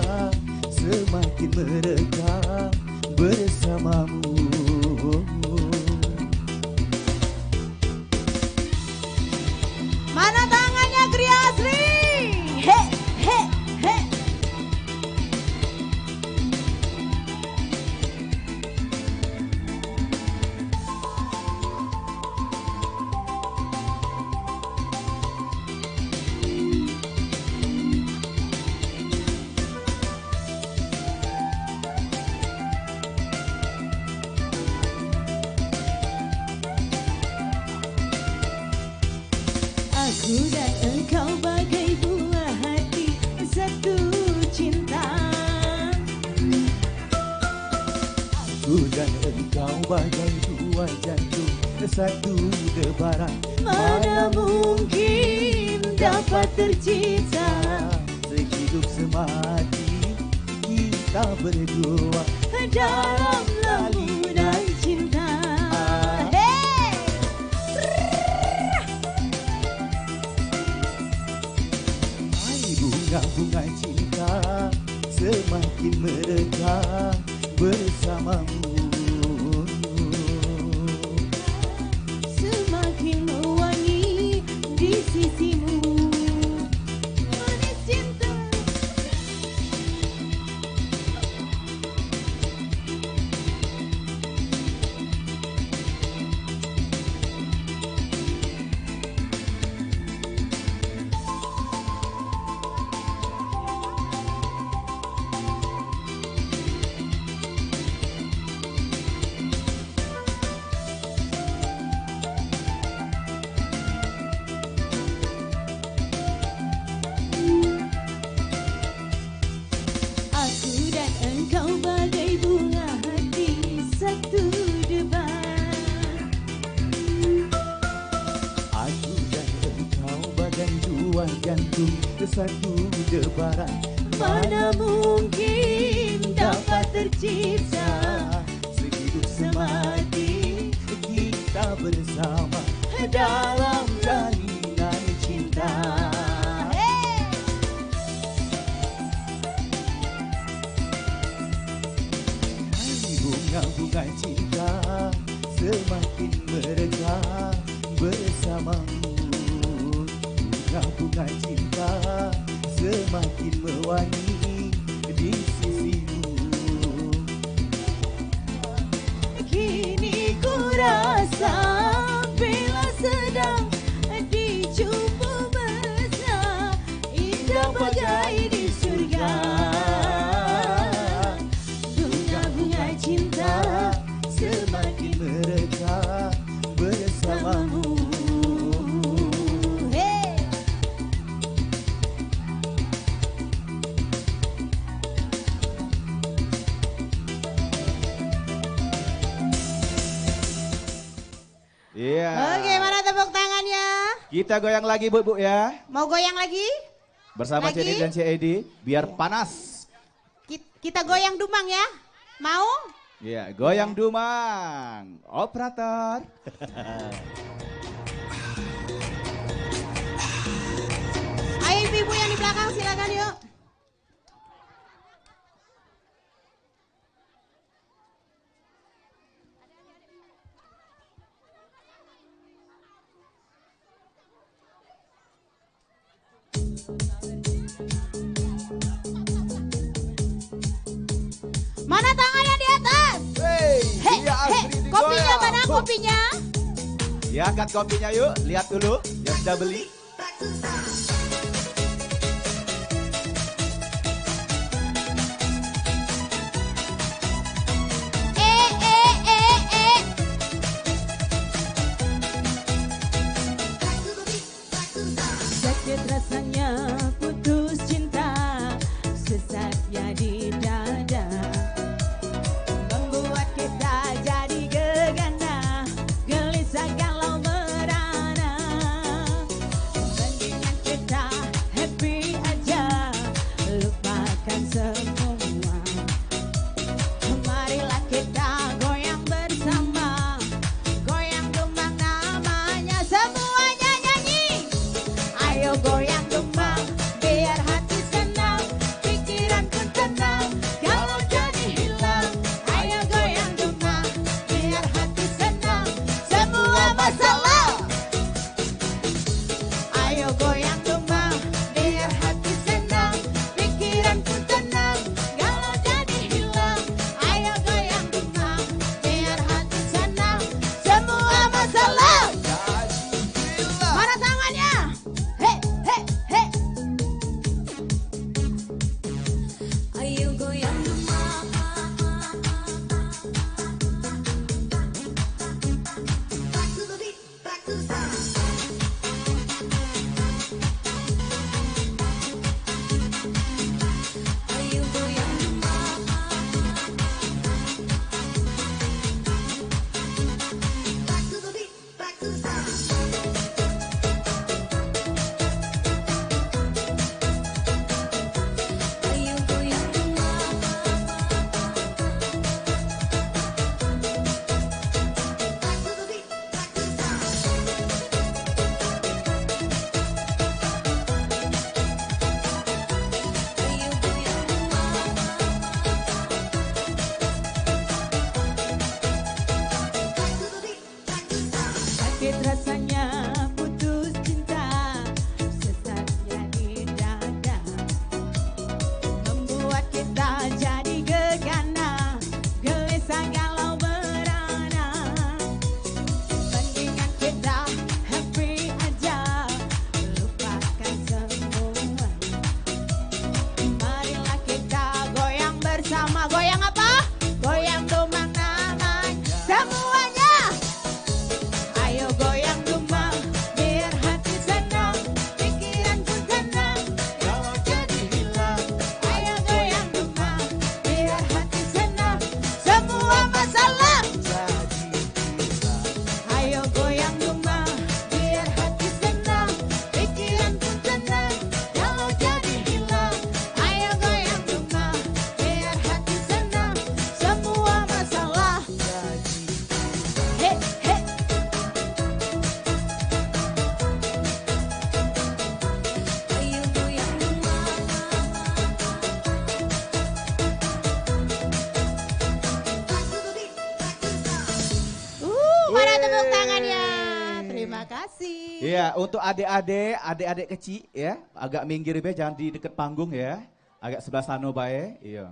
S16: semakin mereka bersamamu.
S2: Mana tangannya Griasri? He.
S14: Aku dan engkau bagai buah hati satu cinta.
S16: Aku dan engkau bagai dua jantung satu debaran.
S14: Mana mungkin dapat tercipta.
S16: Sehidup semati kita berdua
S14: Dalam lamunan cinta.
S16: Hai bunga-bunga cinta semakin mereka bersamamu.
S14: Semakin mewangi di sisimu. Manis cinta. Aku dan engkau bagai bunga hati satu debar.
S16: Aku dan engkau bagai dua jantung satu debaran.
S14: Mana mungkin dapat tercipta
S16: Sehidup semati kita bersama dalam jalinan cinta. Hai bunga-bunga cinta semakin mereka bersamamu. Bunga-bunga cinta semakin mewangi di sisimu.
S14: Kini ku rasa bila sedang dijumpa mesra, indah bagai di surga. Bunga-bunga cinta
S16: Semakin mereka bersamamu.
S10: Iya.
S2: Oke, mana tepuk tangannya?
S10: Kita goyang lagi Bu ya.
S2: Mau goyang lagi?
S10: Bersama
S2: Lagi?
S10: Cedi dan CED biar panas.
S2: Kita goyang dumang ya? Mau?
S10: Iya, goyang dumang. Operator.
S2: Ayo ibu-ibu yang di belakang silakan yuk. Mana tangannya di atas? Kopinya mana kopinya?
S10: Ya, angkat kopinya yuk. Lihat dulu yang sudah beli.
S14: sakit rasanya putus cinta, sesatnya di dada, membuat kita jadi gegana, gelisah galau merana. Mendingan sakit rasanya putus cinta, sesatnya di dada, membuat kita jadi gegana, gelisah galau merana. Mendingan kita happy aja, lupakan semua. Marilah kita goyang bersama. Goyang apa? Goyang dumang namanya. Semuanya. Ayo goyang dumang, biar hati senang, pikiran pun tenang, kalau jadi hilang. Ayo goyang dumang, biar hati senang, semua masalah jadi hilang. Ayo goyang dumang, biar hati senang, pikiran pun tenang, kalau jadi hilang. Ayo goyang dumang, biar hati senang, semua masalah jadi hilang. He, he. Ayo goyang dumang.
S2: Mana tepuk tangannya? Terima kasih.
S10: Iya, untuk adik-adik kecil ya, agak minggir be, jangan di dekat panggung ya. Agak sebelah sana bae. Iya.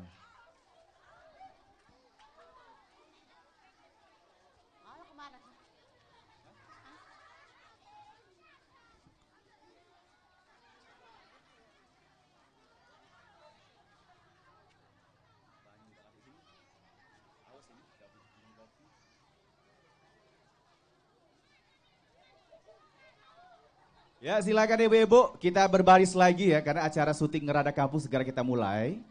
S10: Ya silakan ibu-ibu, kita berbaris lagi ya karena acara syuting Ngerada Kampung segera kita mulai.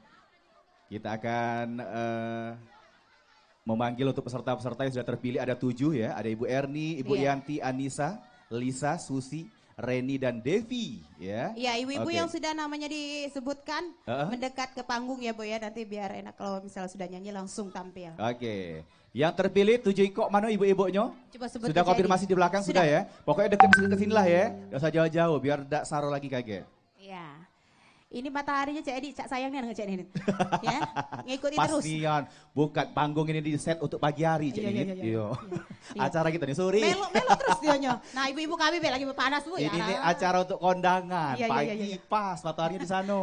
S10: Kita akan memanggil untuk peserta-peserta yang sudah terpilih, ada 7 ya. Ada Ibu Erni, Ibu
S2: Iya.
S10: Yanti, Anissa, Lisa, Susi, Reni dan Devi ya.
S2: Ya, ibu-ibu
S10: Oke.
S2: yang sudah namanya disebutkan mendekat ke panggung ya, Bu ya. Nanti biar enak kalau misalnya sudah nyanyi langsung tampil.
S10: Oke. Yang terpilih 7 kok mana ibu-ibunya?
S2: Coba sebut
S10: Sudah
S2: aja
S10: konfirmasi
S2: ini.
S10: di belakang sudah ya? Pokoknya dekat sini lah ya. Gak usah jauh-jauh biar tidak saro lagi kaget.
S2: Iya. Ini mataharinya Cak Edi, Cak sayang nih anak Cak ini. Ya, ngikuti terus.
S10: Pastian, bukan panggung ini di set untuk pagi hari Cik
S2: Iya,
S10: ini.
S2: iya, iya.
S10: Iya.
S2: Iya.
S10: Acara kita nih sore.
S2: Melo terus dionya. Nah, ibu-ibu kami be lagi panas Bu ya.
S10: Ini nih acara untuk kondangan.
S2: Iya, iya,
S10: Pagi
S2: iya, iya.
S10: pas mataharinya di sana.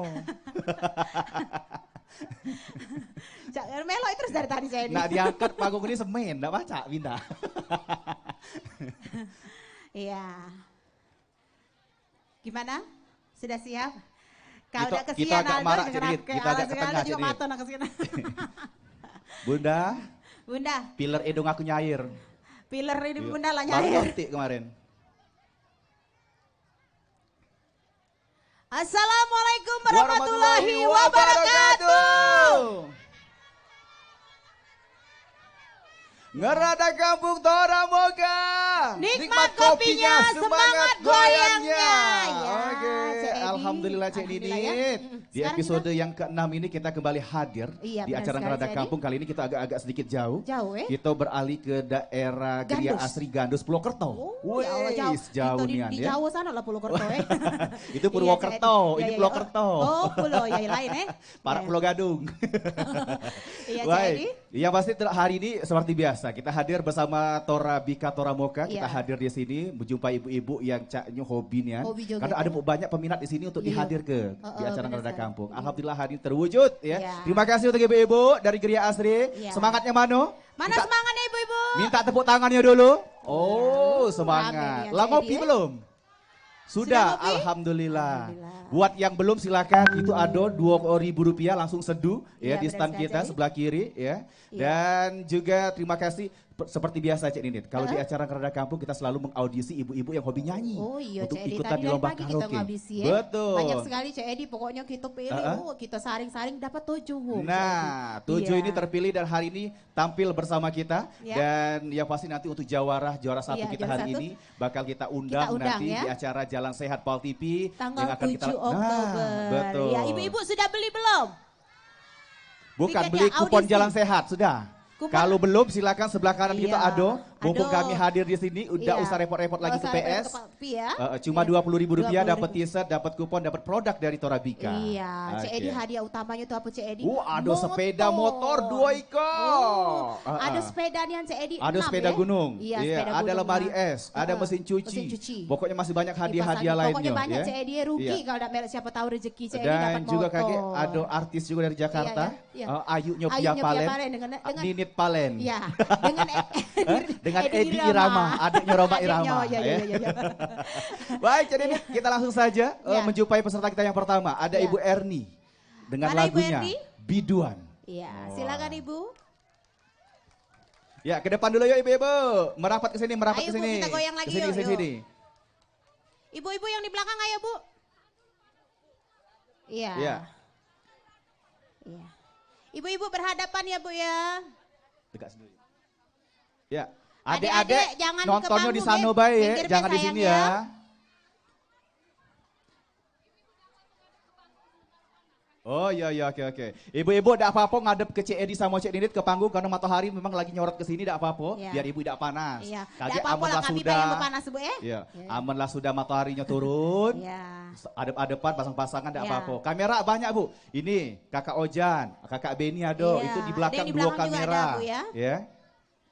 S2: Cak melo terus dari tadi saya ini.
S10: Nak diangkat panggung ini semen, enggak baca pindah.
S2: Iya. Gimana? Sudah siap? Kalau
S10: Kita-
S2: udah
S10: kita
S2: kesian
S10: agak marah,
S2: Aldo
S10: Cik Nit. Kita agak ke tengah,
S2: juga
S10: Cik Nit.
S2: maton aku kesana.
S10: Bunda,
S2: Bunda,
S10: pilar hidung aku nyair.
S2: pilar ini
S10: Iya.
S2: Bunda lah
S10: Baru
S2: nyair.
S10: ngerti kemarin.
S2: Assalamualaikum warahmatullahi wabarakatuh.
S10: Ngerada Kampung Tora Moga.
S2: Nikmat kopinya, semangat goyangnya. Ya,
S10: Oke,
S2: Cik Edi.
S10: alhamdulillah Cik
S2: Alhamdulillah ya.
S10: Nidit. Di
S2: Sekarang
S10: episode yang ke-6 ini kita kembali hadir
S2: Iya,
S10: di
S2: benar
S10: acara
S2: sekali,
S10: Ngerada
S2: Cik Edi.
S10: Kampung. Kali ini kita agak-agak sedikit jauh.
S2: Jauh,
S10: Kita beralih ke daerah Geria
S2: Gandus.
S10: Asri Gandus Purwokerto.
S2: Ya Allah, jauh.
S10: Jauh
S2: Itu
S10: nian
S2: di
S10: ya.
S2: Jawa sana lah Purwokerto ya.
S10: Itu Purwokerto,
S2: Iya, Cik Edi.
S10: ini
S2: Iya, iya.
S10: Purwokerto.
S2: Oh, Pulau ya lain ya.
S10: Para
S2: Iya.
S10: Pulau Gadung.
S2: Iya, Cik
S10: Baik,
S2: Edi.
S10: yang pasti hari ini seperti biasa kita hadir bersama Tora Bika Tora Moka. Kita
S2: Iya.
S10: hadir di sini menjumpai ibu-ibu yang caknya hobinya.
S2: Hobi joget,
S10: Karena ada
S2: ya.
S10: banyak peminat di sini untuk
S2: Iya.
S10: dihadir ke di acara
S2: benar
S10: Ngerada
S2: sekali.
S10: Kampung. Alhamdulillah hari ini terwujud ya.
S2: Iya.
S10: Terima kasih untuk ibu-ibu dari Geria Asri.
S2: Iya.
S10: Semangatnya Mano?
S2: Mana semangatnya ibu-ibu?
S10: Minta tepuk tangannya dulu. Oh, semangat.
S2: rame nih,
S10: Lah
S2: Cik
S10: ngopi
S2: Edi, ya?
S10: belum? Sudah,
S2: ngopi?
S10: alhamdulillah. Buat yang belum silakan itu ada Rp2.000 langsung seduh ya
S2: Iya,
S10: di
S2: benar
S10: stand
S2: sekali,
S10: kita
S2: Cik.
S10: sebelah kiri ya.
S2: Iya.
S10: Dan juga terima kasih seperti biasa Cik Nindit. Kalau di acara Ngerada Kampung kita selalu mengaudisi ibu-ibu yang hobi nyanyi.
S2: Oh iya
S10: untuk
S2: Cik Edi,
S10: ikutan
S2: tadi
S10: di
S2: dari
S10: lomba
S2: pagi kita
S10: karaoke.
S2: ngabisi ya.
S10: Betul.
S2: Banyak sekali Cik Edi, pokoknya kita pilih, kita saring-saring dapat 7.
S10: Nah, 7
S2: Iya.
S10: ini terpilih dan hari ini tampil bersama kita.
S2: Ya.
S10: Dan yang pasti nanti untuk juara 1
S2: Iya,
S10: kita
S2: juara
S10: hari
S2: 1.
S10: ini bakal kita undang,
S2: undang,
S10: nanti
S2: ya.
S10: di acara Jalan Sehat Pal TV
S2: Tanggal
S10: yang akan
S2: 7
S10: kita
S2: Oktober.
S10: betul.
S2: Ya, ibu-ibu sudah beli belum?
S10: Bukan
S2: tiketnya,
S10: beli kupon
S2: audisi.
S10: Jalan Sehat sudah.
S2: Kupon-
S10: Kalau belum silakan sebelah kanan
S2: Iya.
S10: kita ada Mumpung kami hadir di sini, udah
S2: Iya.
S10: usah repot-repot lagi ke
S2: Usah repot-repot
S10: PS.
S2: ke Pi ya.
S10: Cuma Rp20.000
S2: 20.000.
S10: dapat t-shirt, dapat kupon, dapat produk dari Torabika.
S2: Iya, Cik
S10: Oke.
S2: Edi hadiah utamanya tuh apa Cik Edi?
S10: Ada sepeda motor 2 ekor.
S2: Ada sepeda nih yang Cik Edi
S10: Ada
S2: 6
S10: sepeda
S2: ya?
S10: gunung.
S2: Iya,
S10: Iya,
S2: sepeda
S10: ada
S2: gunung
S10: lemari
S2: lah.
S10: es, ada mesin cuci. Pokoknya masih banyak hadiah-hadiah
S2: Dipasangin.
S10: lainnya.
S2: Pokoknya banyak
S10: ya.
S2: Cik Edi rugi
S10: Iya.
S2: kalau merek siapa tahu rezeki Cik Edi dapat
S10: Dan
S2: motor.
S10: juga kaget ada artis juga dari Jakarta,
S2: Iya.
S10: Ayu
S2: Ayu
S10: Nyopia
S2: Nyopia
S10: Palen,
S2: Palen dengan
S10: Ninit Palen.
S2: Iya, dengan
S10: Dengan Edi Irama, adiknya Roma Irama.
S2: Iya,
S10: ya.
S2: iya.
S10: Baik, jadi kita langsung saja
S2: Iya.
S10: menjumpai peserta kita yang pertama. Ada
S2: Iya.
S10: Ibu Erni dengan
S2: Mana Ibu
S10: lagunya
S2: Erni?
S10: Biduan.
S2: Iya, silakan Ibu.
S10: Ya, ke depan dulu yuk Ibu-ibu. Merapat ke sini, merapat
S2: Ayo,
S10: ke
S2: Bu,
S10: sini.
S2: kita goyang lagi
S10: Ke sini,
S2: yuk,
S10: ke
S2: yuk.
S10: sini.
S2: Ibu-ibu yang di belakang ayo Bu. Iya.
S10: Iya.
S2: Iya. Ibu-ibu berhadapan ya Bu ya.
S10: Dekat sendiri. Ya,
S2: Adik-adik,
S10: adik-adik
S2: jangan ke
S10: nontonnya di
S2: panggung,
S10: sana
S2: ya.
S10: bae ya,
S2: Pinggir,
S10: jangan di
S2: sayang,
S10: sini
S2: ya.
S10: ya. Oh iya iya oke. Ibu-ibu tidak apa-apa ngadep ke Cik Edi sama Cik Ninit ke panggung karena matahari memang lagi nyorot ke sini tidak apa-apa
S2: Iya.
S10: biar ibu tidak panas.
S2: Iya.
S10: Kaget
S2: Tidak apa-apa lah
S10: amanlah
S2: kami
S10: sudah.
S2: yang panas Bu ya.
S10: Iya, amanlah sudah mataharinya turun.
S2: Iya.
S10: Adep-adepan pasang-pasangan tidak
S2: Iya.
S10: apa-apa. Kamera banyak Bu. Ini Kakak Ojan, Kakak Beni ada.
S2: Iya.
S10: Itu di
S2: Ada
S10: belakang
S2: yang di
S10: dua
S2: belakang juga
S10: kamera.
S2: ada, Bu, ya.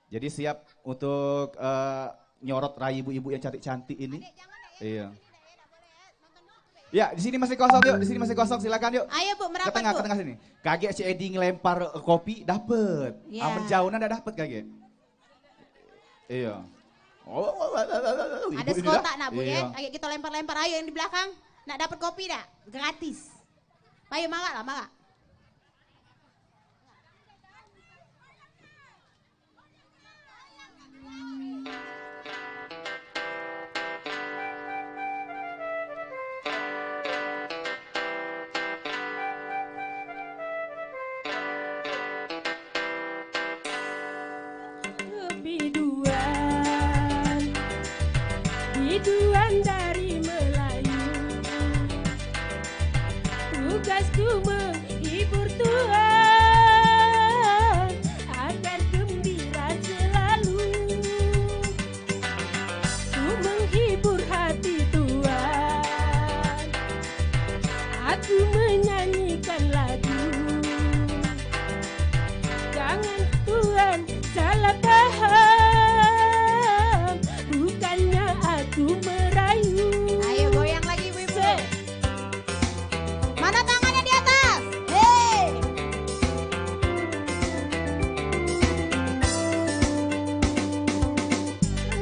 S10: Jadi siap untuk nyorot rai ibu-ibu yang cantik-cantik ini. Iya. Ya, di sini masih kosong yuk. Di sini masih kosong, silakan yuk.
S2: Ayo Bu,
S10: Ke
S2: merapat
S10: tengah,
S2: Bu.
S10: ke tengah sini. Kaget Cik Edi ngelempar kopi, dapet.
S2: Iya.
S10: Aman jauhnya udah dapet kaget. Iya. Oh,
S2: Ada
S10: ibu ini
S2: sekotak
S10: dah.
S2: nak Bu
S10: Iya.
S2: ya. Ayo kita lempar-lempar ayo yang di belakang. Nak dapat kopi dah? Gratis. Ayo mangga lah, mangga.
S15: Biduan dari Melayu, tugasku menghibur Tuhan agar gembira selalu. Ku menghibur hati Tuhan, aku menyanyikan lagu. Jangan Tuhan salah paham, bukannya aku merayu.
S2: Ayo goyang lagi ibu-ibu. Mana tangannya di atas? Hei.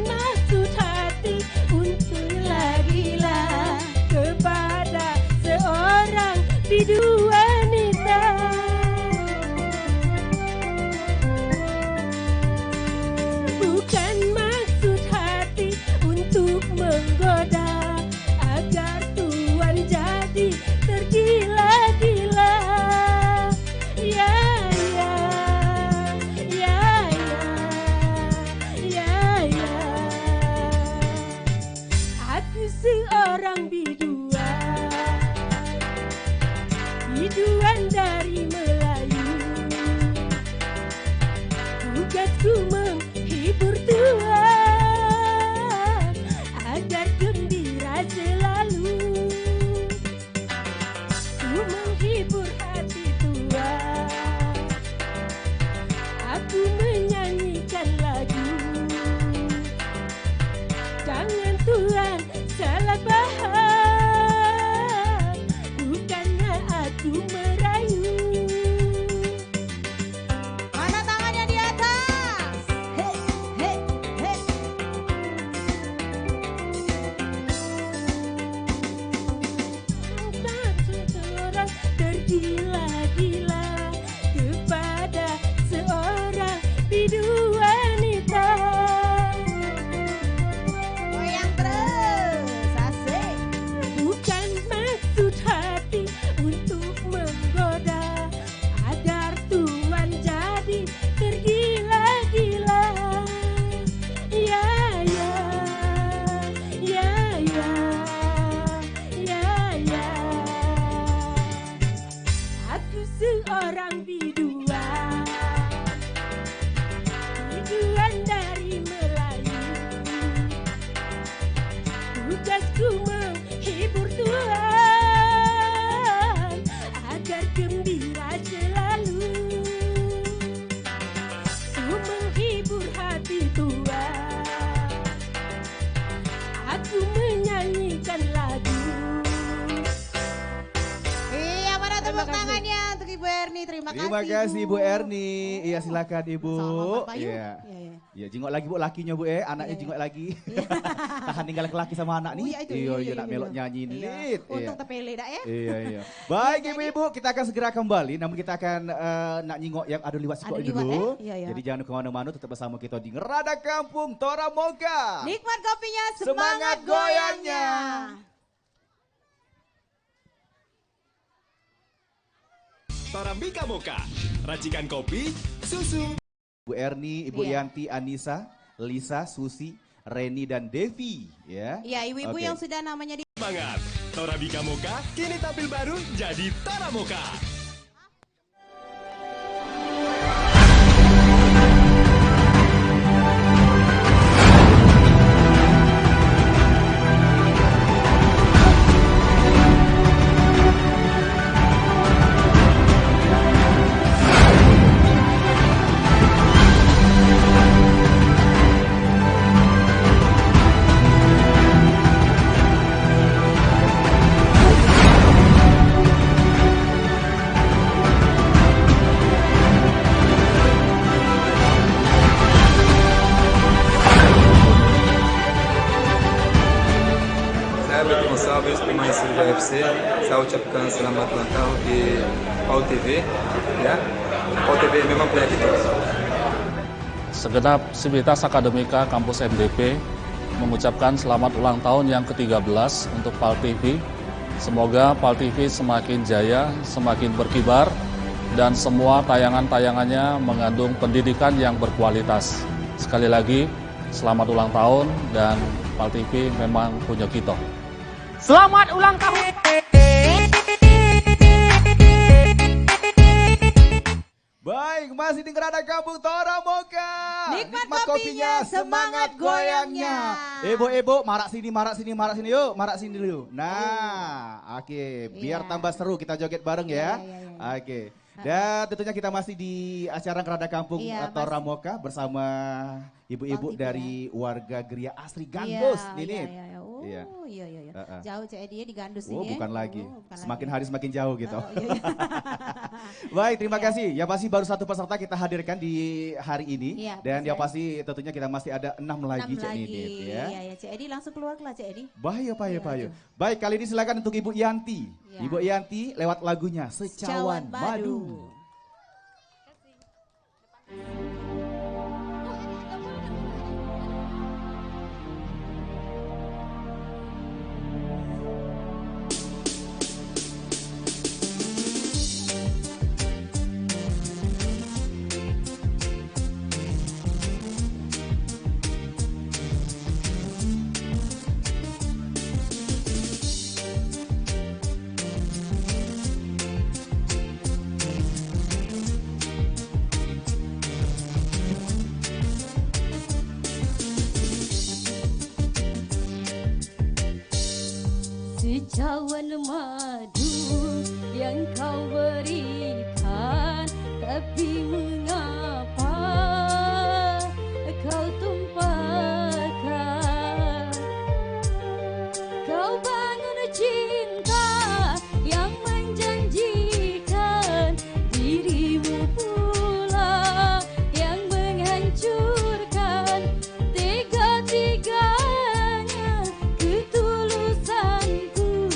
S15: Maksud hati untuk gila-gila kepada seorang bidu wanita. Bukan maksud hati untuk menggoda agar Tuhan jadi tergila-gila. Ya, ya, ya, ya, ya. Aku seorang biduan dari Melayu. Tugasku menghibur Tuhan agar gembira selalu. Ku menghibur hati Tuhan, aku menyanyikan lagu. Jangan Tuhan salah paham,
S10: Terima kasih Bu Erni. Iya silakan Ibu. Iya. Iya, jengok lagi Bu lakinya Bu anaknya jengok lagi. Tahan tinggal laki sama anak nih. Iya, nak melok nyanyi nih.
S2: Untung tepele dak ya.
S10: Iya. Baik Ibu-ibu, kita akan segera kembali. Namun kita akan nak nyingok yang ada liwat sikok dulu. Jadi jangan kemana-mana, tetap bersama kita di Ngerada Kampung Tora Moka.
S2: Nikmat kopinya,
S10: semangat goyangnya.
S17: Torabika Moka, racikan kopi, susu.
S10: Bu Erni, Ibu Yanti, Anissa, Lisa, Susi, Reni dan Devi, ya.
S2: Iya, ibu-ibu yang sudah namanya di.
S17: Semangat, Torabika Moka kini tampil baru jadi Tora Moka.
S4: Habis pemain Surga FC, saya ucapkan selamat ulang tahun di PAU TV, ya. PAU TV memang punya kita.
S5: Segenap Sivitas Akademika Kampus MDP mengucapkan selamat ulang tahun yang ke-13 untuk PAL TV. Semoga PAL TV semakin jaya, semakin berkibar, dan semua tayangan-tayangannya mengandung pendidikan yang berkualitas. Sekali lagi, selamat ulang tahun, dan PAL TV memang punya kita.
S6: Selamat ulang tahun.
S10: Baik, masih di Ngerada Kampung Tora Moka.
S2: Nikmat kopinya, semangat goyangnya.
S10: Ibu-ibu, marak sini yuk, marak sini dulu. Nah, oke, biar tambah seru kita joget bareng ya. Oke. Dan tentunya kita masih di acara Ngerada Kampung Tora Moka bersama ibu-ibu dari warga Geria Asri Gandus.
S2: Iya. Jauh Cik Edi di Gandus ini.
S10: Bukan lagi. Semakin hari semakin jauh gitu. Baik, terima kasih. Ya pasti baru satu peserta kita hadirkan di hari ini. Dan ya pasti tentunya kita masih ada 6 lagi Cik Nidit ya.
S2: Iya, Cik Edi langsung keluar kelas Cik Edi.
S10: Bahaya. Baik, kali ini silakan untuk Ibu Yanti. Ibu Yanti lewat lagunya Secawan Madu.
S15: Secawan madu yang kau berikan, tapi mengapa kau tumpahkan? Kau bangun cinta yang menjanjikan, dirimu pula yang menghancurkan. Tiga-tiganya ketulusanku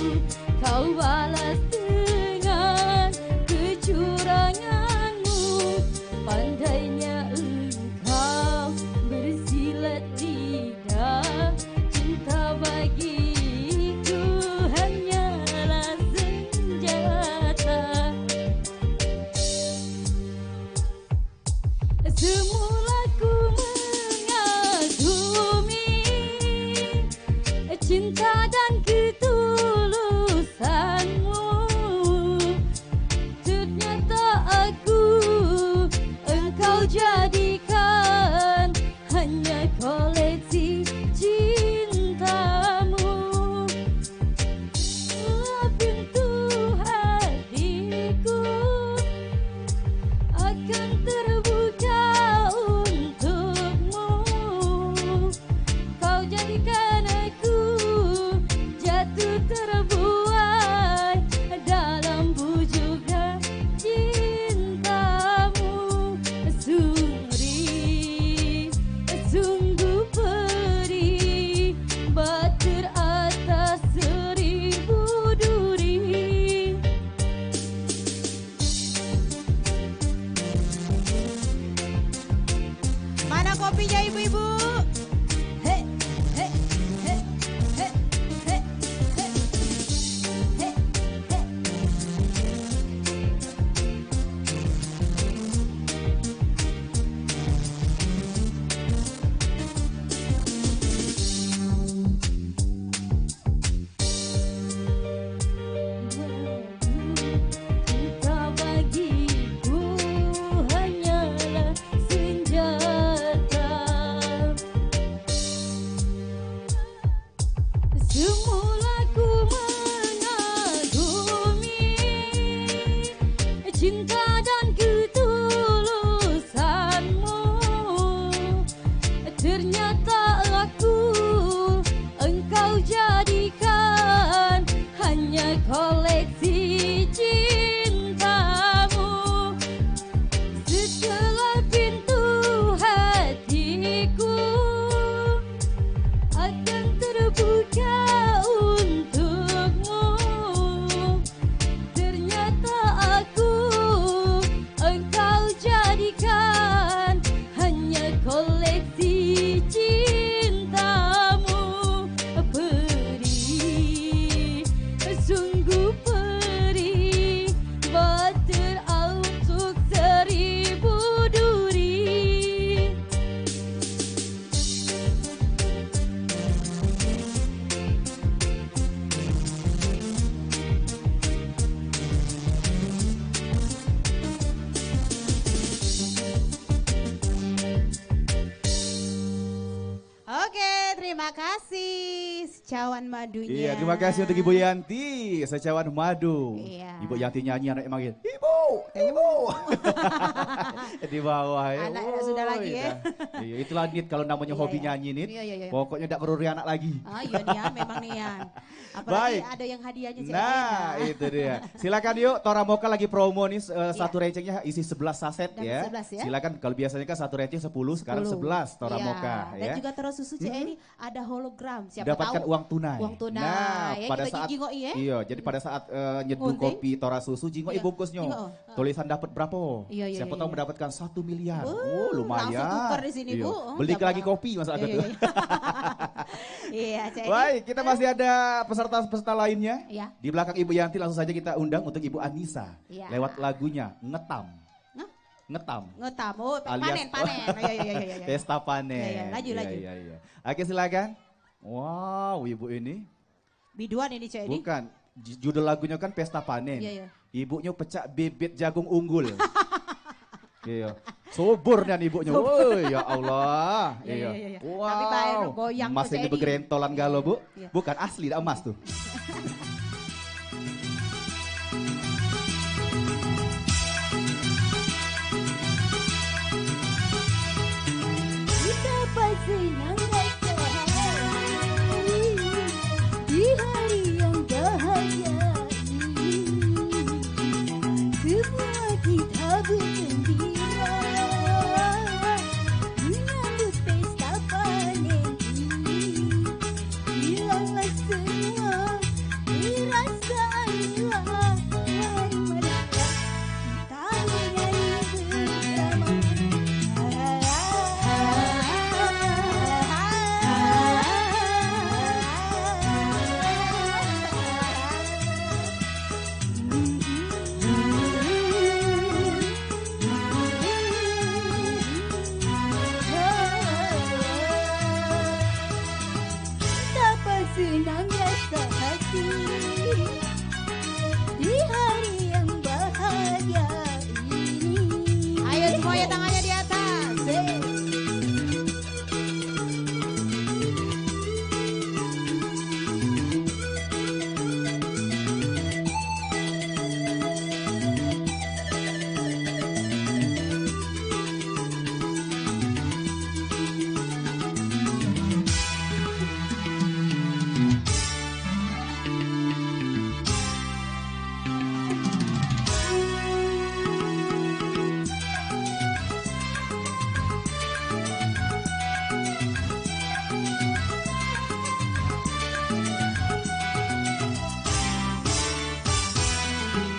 S2: ibu-ibu.
S15: Hey, hey, hey, hey, hey, hey, hey, hey. Cinta bagiku hanyalah senjata. Semula ku mengagumi cinta dan ketulusanmu. Ternyata aku engkau jadikan hanya koleksi cintamu. Setelah pintu hatiku akan terbuka untukmu. Ternyata aku engkau jadikan hanya koleksi cintamu. Perih, sungguh perih, bater untuk 1000 duri.
S2: Oke, terima kasih secawan madunya.
S10: Iya, terima kasih untuk Ibu Yanti, secawan madu.
S2: Iya.
S10: Ibu Yanti nyanyi, anak manggil, Ibu, Ibu. Di bawah ya.
S2: Anak sudah lagi ya.
S10: Iya, itulah Nit kalau namanya
S2: Iya,
S10: hobi
S2: iya.
S10: nyanyi Nit.
S2: Iya, iya, iya.
S10: Pokoknya tidak perlu anak lagi.
S2: Ah, iya Nian, memang Nian. Apalagi
S10: Baik.
S2: ada yang hadiahnya Cik
S10: Nah,
S2: Ena.
S10: itu dia. Silakan yuk, Tora Mocha lagi promo nih, satu rencengnya isi 11 saset
S2: Dapat
S10: ya.
S2: 11 ya.
S10: Silakan, kalau biasanya kan satu renceng 10, sekarang 11 Tora
S2: Iya.
S10: Mocha
S2: Dan
S10: ya.
S2: juga Tora Susu Cik ini ada hologram. Siapa
S10: Dapatkan
S2: tahu
S10: uang tunai.
S2: Uang tunai.
S10: Nah,
S2: Ya,
S10: pada
S2: kita
S10: saat
S2: jingoi ya.
S10: iya, jadi pada saat nyeduh
S2: Ngunting.
S10: kopi Tora Susu jingoi
S2: Iya,
S10: bungkusnya.
S2: jingoi.
S10: Tulisan dapat berapa?
S2: Iya, iya,
S10: Siapa
S2: iya,
S10: tahu
S2: iya.
S10: mendapatkan 1 miliar. Oh, lumayan.
S2: langsung tukar di sini,
S10: Iya.
S2: Bu. Oh,
S10: Beli
S2: dapat
S10: lagi kopi masa
S2: Iya,
S10: aku
S2: iya,
S10: tuh.
S2: iya. Iya, Cik Edi.
S10: Baik, kita masih ada peserta-peserta lainnya.
S2: Iya.
S10: Di belakang Ibu Yanti langsung saja kita undang untuk Ibu Anissa.
S2: Iya.
S10: Lewat lagunya Ngetam.
S2: Hah?
S10: Ngetam.
S2: Ngetam. Oh,
S10: Alias-
S2: panen. Iya, iya, iya, iya.
S10: Pesta panen.
S2: Iya, iya, laju,
S10: Iya,
S2: laju.
S10: iya, iya. Oke, silakan. Wow, Ibu ini.
S2: Biduan ini Cik Edi.
S10: Bukan, judul lagunya kan Pesta Panen.
S2: Iya, iya.
S10: Ibunya pecah bibit jagung unggul. Iya. Subur dan ibunya.
S2: Subur.
S10: Woi, ya Allah.
S2: Iya, iya, iya.
S10: Wow.
S2: Tapi bayar goyang
S10: Emas
S2: kok,
S10: ini
S2: Cedi.
S10: bergerentolan galau, Bu.
S2: Iya.
S10: Bukan asli, dah emas tuh.
S15: Betapa senangnya sehari di hari yang bahagia ini. Semua kita bergembira menyambut pesta panen ini. Hilanglah semua perasaan hilang. Mari mereka kita menyanyi bersama. Betapa senangnya sehati di hari yang bahagia ini.
S2: Ayo semuanya tangannya di atas.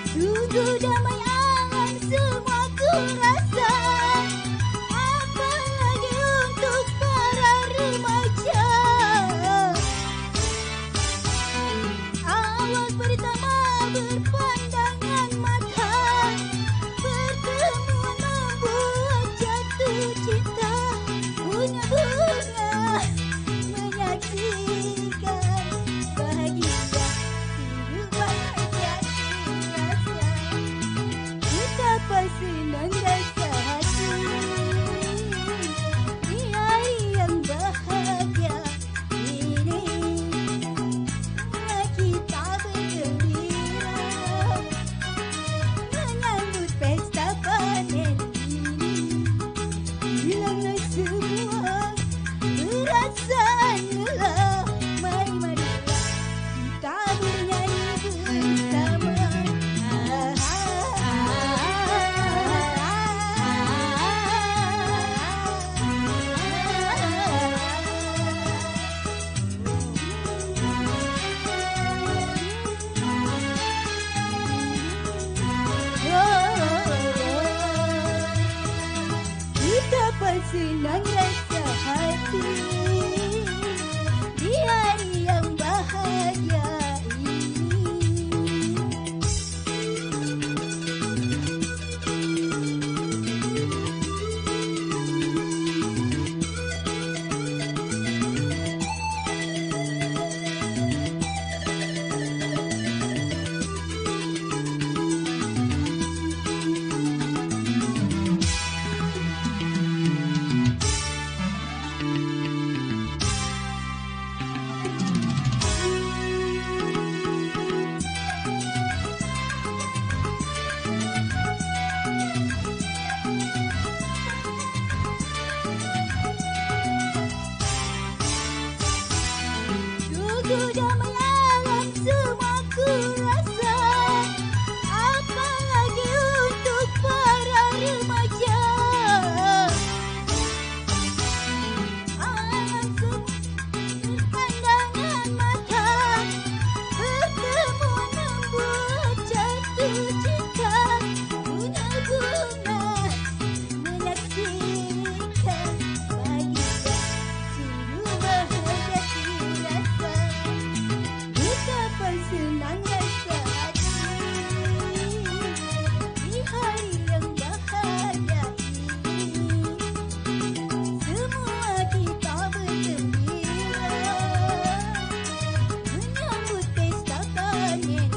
S15: Sungguh damai alam semua ku rasa. Apalagi untuk marilah, marilah kita bernyanyi bersama. Betapa senang rasa hati di hari yang bahagia ini. Sungguh damai alam semua ku rasa, apalagi untuk para remaja. Alam semua berpandangan mata, pertemuan membuat jatuh cinta. Bunga-bunga menasihkan baginya, sungguh bahagia dirasa. Betapa senang rasa hati di hari yang bahagia ini. Semua kita bergembira menyambut pesta panen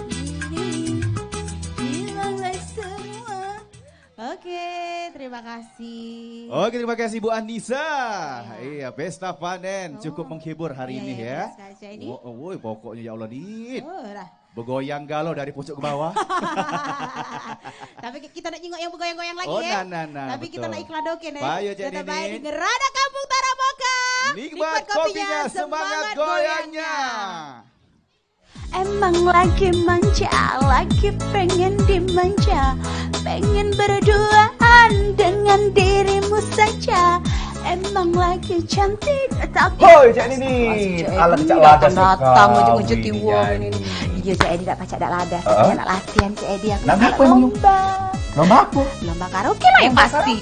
S15: ini. Hilanglah semua.
S2: Oke, terima kasih.
S10: Oke, terima kasih Bu Anissa. Iya, pesta panen cukup menghibur hari ini ya. Woi, pokoknya ya Allah Dit. Bergoyang galau dari pucuk ke bawah.
S2: Tapi kita nak jengok yang bergoyang-goyang lagi
S10: Oh,
S2: ya.
S10: nah,
S2: Tapi kita
S10: betul.
S2: nak ikladokin ya.
S10: Bayo, Cik
S2: Tetap
S10: Nini.
S2: baik di Gerada Kampung Taramoka.
S10: Nikmat kopinya, semangat goyangnya.
S15: Emang lagi manja, lagi pengen dimanja, pengen berduaan dengan dirimu saja. Emang lagi cantik tapi
S1: Hoi Cik Nini, ala kecak ladas
S15: datang
S1: sekali
S15: ujung-ujung tiwong ini. Iya Cik Edi tak pacak dak ladas,
S1: Heeh.
S15: saya nak latihan Cik Edi aku.
S1: Lomba
S15: nak
S1: apa emang?
S15: lomba.
S1: Lomba apa?
S15: Lomba karaoke lah yang pasti.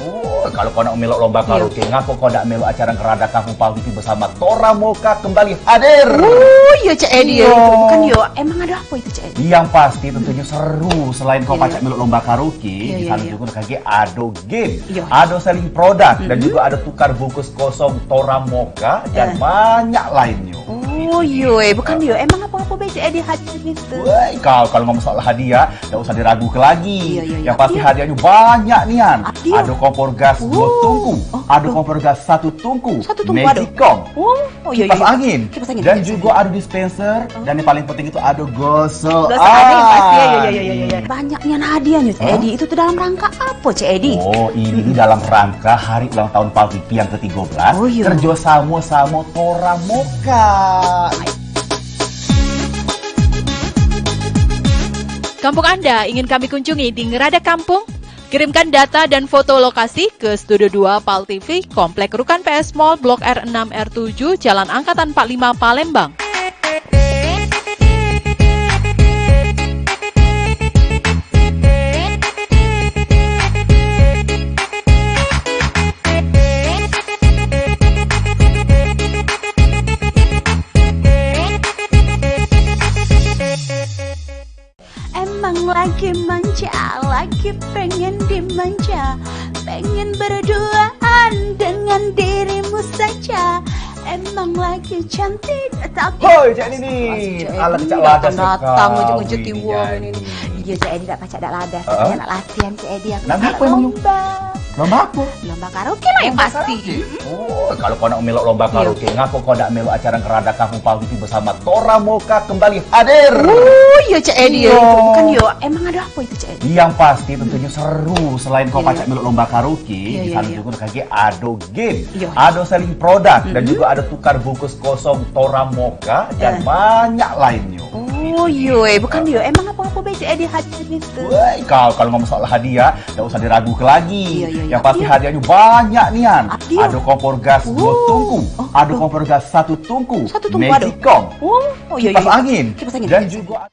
S1: Oh, kalau kau nak melok lomba karaoke, ngapa kau nak melok acara Gerada Kampung Paltivi bersama Tora Moka kembali hadir?
S15: Oh iya Cik Edi ya.
S1: Iya.
S15: Itu bukan yo. Emang ada apa itu Cik Edi?
S1: Yang pasti tentunya seru. Selain kau
S15: Iya,
S1: pacak melok lomba karaoke,
S15: Iya,
S1: di
S15: iya,
S1: sana
S15: iya.
S1: juga kaki ada game,
S15: Iya.
S1: ada selling produk, dan juga ada tukar bungkus kosong Tora Moka dan banyak lainnya.
S15: Oh iya, bukan yo. Emang apa-apa baik Cik Edi hadir gitu.
S1: Woi, kau kalau ngomong soal hadiah, tidak usah diragukan lagi.
S15: Iya, iya, iya.
S1: Yang pasti
S15: Iya.
S1: hadiahnya banyak nian.
S15: Iya.
S1: Ada kompor gas 2 tungku, ada kompor gas 1 tungku,
S15: Satu tungku ada.
S1: Magicom,
S15: Oh iya
S1: kipas
S15: iya.
S1: angin,
S15: Kipas angin.
S1: dan juga ada dispenser, dan yang paling penting itu ada gosok.
S15: Gak ada yang pasti ya, ya. Banyak nian hadiahnya Cik Edi. Itu tuh dalam rangka apa Cik Edi?
S1: Oh, ini dalam rangka hari ulang tahun Paltivi yang ke-13,
S15: Oh, iya.
S1: kerjasama sama Tora Moka.
S3: Kampung Anda ingin kami kunjungi di Ngerada Kampung? Kirimkan data dan foto lokasi ke Studio 2 PALTV, Komplek Rukan PS Mall, Blok R6 R7, Jalan Angkatan 45 Palembang.
S15: Emang lagi manja, lagi pengen dimanja, pengen berduaan dengan dirimu saja. Emang lagi cantik tapi
S1: Hoi Cik Nini, ala kecak ladas
S15: datang
S1: sekali.
S15: ujung-ujung tiwong ini. Iya Cik Edi tak pacak dak ladas,
S1: Heeh.
S15: saya nak latihan Cik Edi aku.
S1: Lomba
S15: nak
S1: apa emang?
S15: lomba.
S1: Lomba apa?
S15: Lomba karaoke lah yang pasti.
S1: Oh, kalau kau nak melok lomba karaoke, ngapa kau nak melok acara Ngerada Kampung Pal TV bersama Tora Moka kembali hadir?
S15: Oh iya Cik Edi. Bukan yo, emang ada apa itu Cik Edi?
S1: Yang pasti tentunya seru. Selain kau pacak melok lomba karaoke, di sana juga kaki ada game, ada selling produk, dan juga ada tukar bungkus kosong Tora Moka dan banyak lainnya.
S15: Oh iya, bukan yo, emang apa-apa baik Cik Edi hadiah gitu.
S1: Woi, kalau ngomong soal hadiah, tak usah diragukan lagi. Yang pasti hadiahnya banyak nian. Ada kompor gas 2 tungku, ada kompor gas 1 tungku, Magicom, kipas angin, dan juga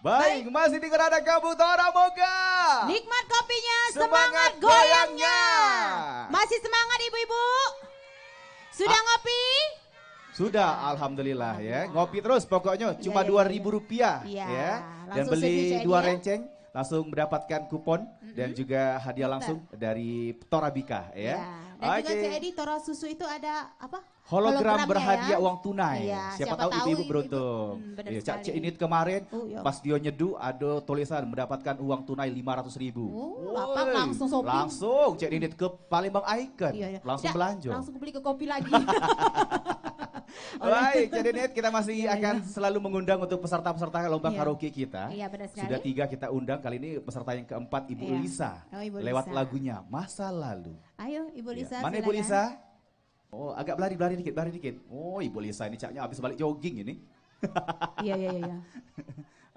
S10: baik, masih di Ngerada Kampung Tora Moka.
S2: Nikmat kopinya, semangat goyangnya. Masih semangat ibu-ibu? Sudah ngopi?
S10: Sudah, alhamdulillah ya. Ngopi terus pokoknya, cuma Rp2.000 ya. Dan beli 2 renceng langsung mendapatkan kupon dan juga hadiah langsung dari Tora Bika ya.
S2: Dan juga Cik Edi, Tora Susu itu ada apa?
S10: Hologram berhadiah uang tunai.
S2: Iya,
S10: siapa tahu ibu-ibu beruntung.
S2: Benar
S10: Cak Cik Init kemarin pas dia nyeduh ada tulisan mendapatkan uang tunai 500.000.
S2: Lapang langsung shopping.
S10: Langsung Cik Init ke Palembang Icon. Langsung belanja.
S2: Langsung beli ke kopi lagi.
S10: Baik, jadi Net kita masih akan selalu mengundang untuk peserta-peserta lomba karaoke kita.
S2: Iya, benar sekali.
S10: Sudah 3 kita undang, kali ini peserta yang keempat Ibu Lisa.
S2: Ibu
S10: lewat
S2: Lisa.
S10: lagunya Masa Lalu.
S2: Ayo Ibu Lisa.
S10: Mana Ibu Lisa? Oh, agak berlari dikit. Oh, Ibu Lisa ini caknya habis balik jogging ini.
S2: Iya.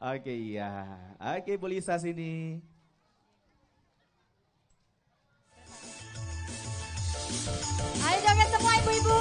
S10: Oke, iya. Oke, Ibu Lisa sini.
S2: Ayo joget semua ibu-ibu.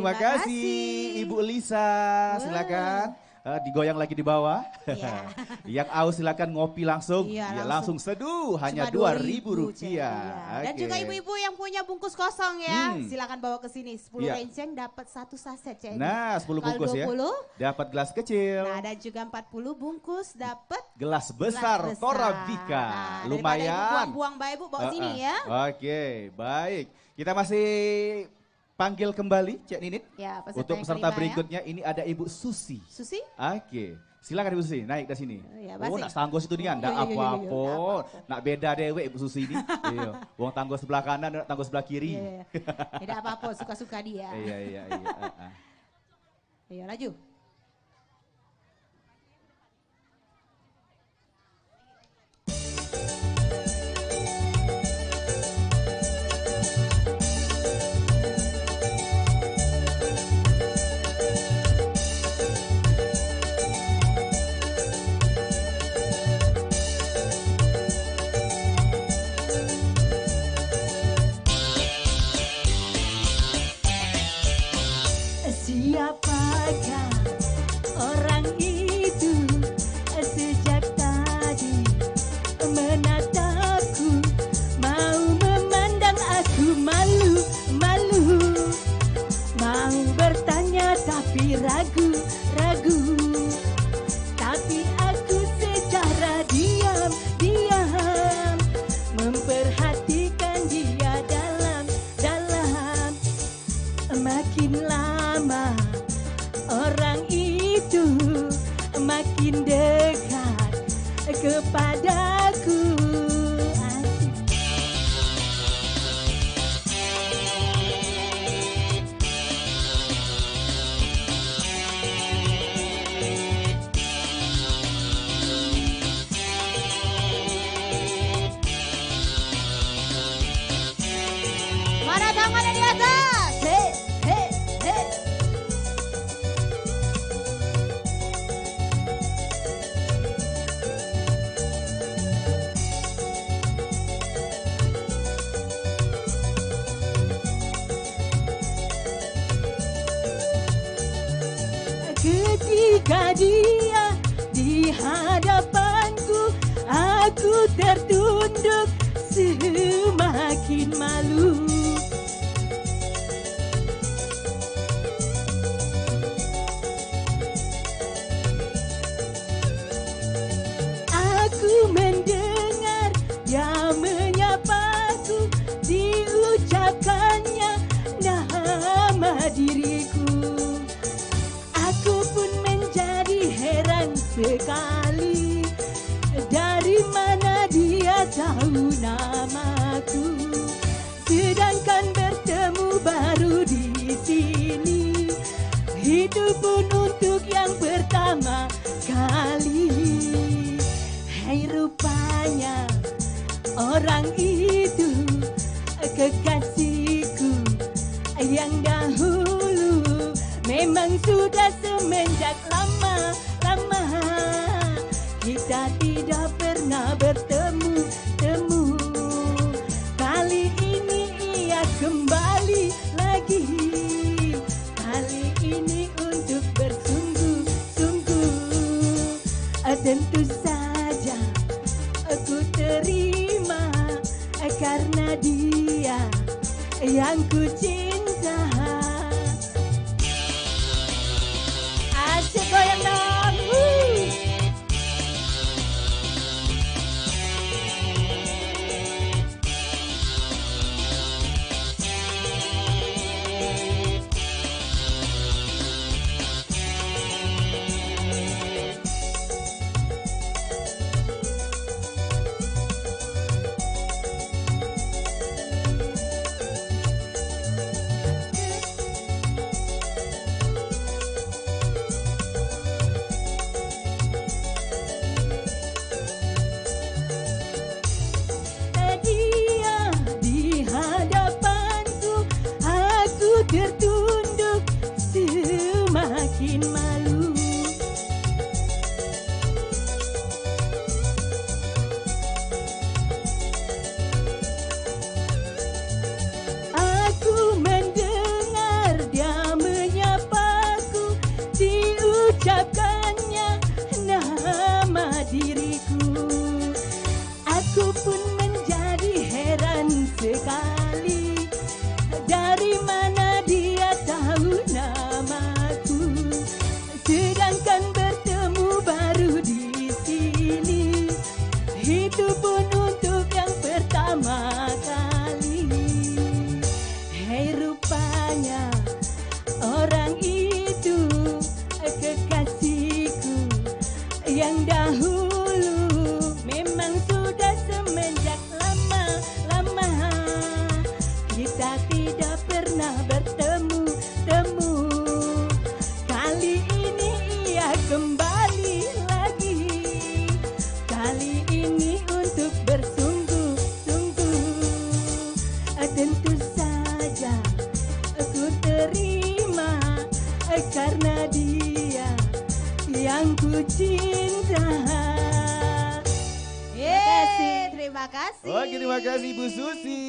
S10: Terima kasih Ibu Lisa. Silakan. Digoyang lagi di bawah. Yang aus silakan ngopi langsung.
S2: Iya,
S10: Langsung seduh hanya
S2: Cuma
S10: Rp2.000.
S2: Iya. Dan
S10: Oke.
S2: juga ibu-ibu yang punya bungkus kosong ya, silakan bawa ke sini. 10
S10: Iya.
S2: renceng dapat 1 saset ya.
S10: Nah, 10
S2: Kalau
S10: bungkus ya.
S2: 20,
S10: Dapat gelas kecil.
S2: nah dan juga 40 bungkus dapat
S10: Gelas besar Torabika.
S2: Daripada
S10: Lumayan.
S2: ibu buang-buang bayi ibu bawa sini ya.
S10: Oke, baik. Kita masih panggil kembali Cek Ninit.
S2: Ya, peserta
S10: Untuk
S2: yang
S10: peserta
S2: kelima,
S10: berikutnya ini ada Ibu Susi.
S2: Susi?
S10: Oke. Silakan Ibu Susi, naik dari sini.
S2: Ya,
S10: Oh,
S2: basing.
S10: nak tanggo situ nih, ndak
S2: Iya, iya, iya, iya,
S10: apa-apa. Nak beda dewe Ibu Susi ini. Iya. Wong tanggo sebelah kanan, nak tanggo sebelah kiri.
S2: Iya, iya. Tidak apa-apa, suka-suka dia.
S10: Iya, iya, iya.
S2: Ayo laju.
S16: Siapakah orang itu sejak tadi menatapku, mau memandang aku malu-malu, mau bertanya tapi ragu-ragu, tapi aku secara diam-diam memperhatikan dia dalam-dalam. Makin lama orang itu makin dekat kepadaku.
S2: Mana tangannya di atas?
S16: He, he, he. Ketika dia di hadapanku, aku tertunduk semakin malu. Aku mendengar dia menyapaku, diucapkannya nama diriku. Aku pun menjadi heran sekali, dari mana dia tahu namaku, sedangkan bertemu baru di sini, itu pun untuk yang pertama kali. Hai, rupanya orang itu kekasihku yang dahulu, memang sudah semenjak lama kita tidak pernah bertemu. Kali ini ia kembali lagi, kali ini untuk bersungguh-sungguh. Tentu saja aku terima, karena dia yang ku cinta. Asik goyang dong. sekali. Dari mana dia tahu namaku, sedangkan bertemu baru di sini. Itu pun untuk yang pertama kali. Hei, rupanya orang itu kekasihku yang dahulu. Memang sudah semenjak lama-lama kita tidak pernah bertemu-temu. Kali ini ia kembali lagi. Kali ini untuk bersungguh-sungguh. Tentu saja aku terima, karena dia yang ku cinta.
S2: Terima kasih.
S10: Oke, terima kasih Ibu Susi.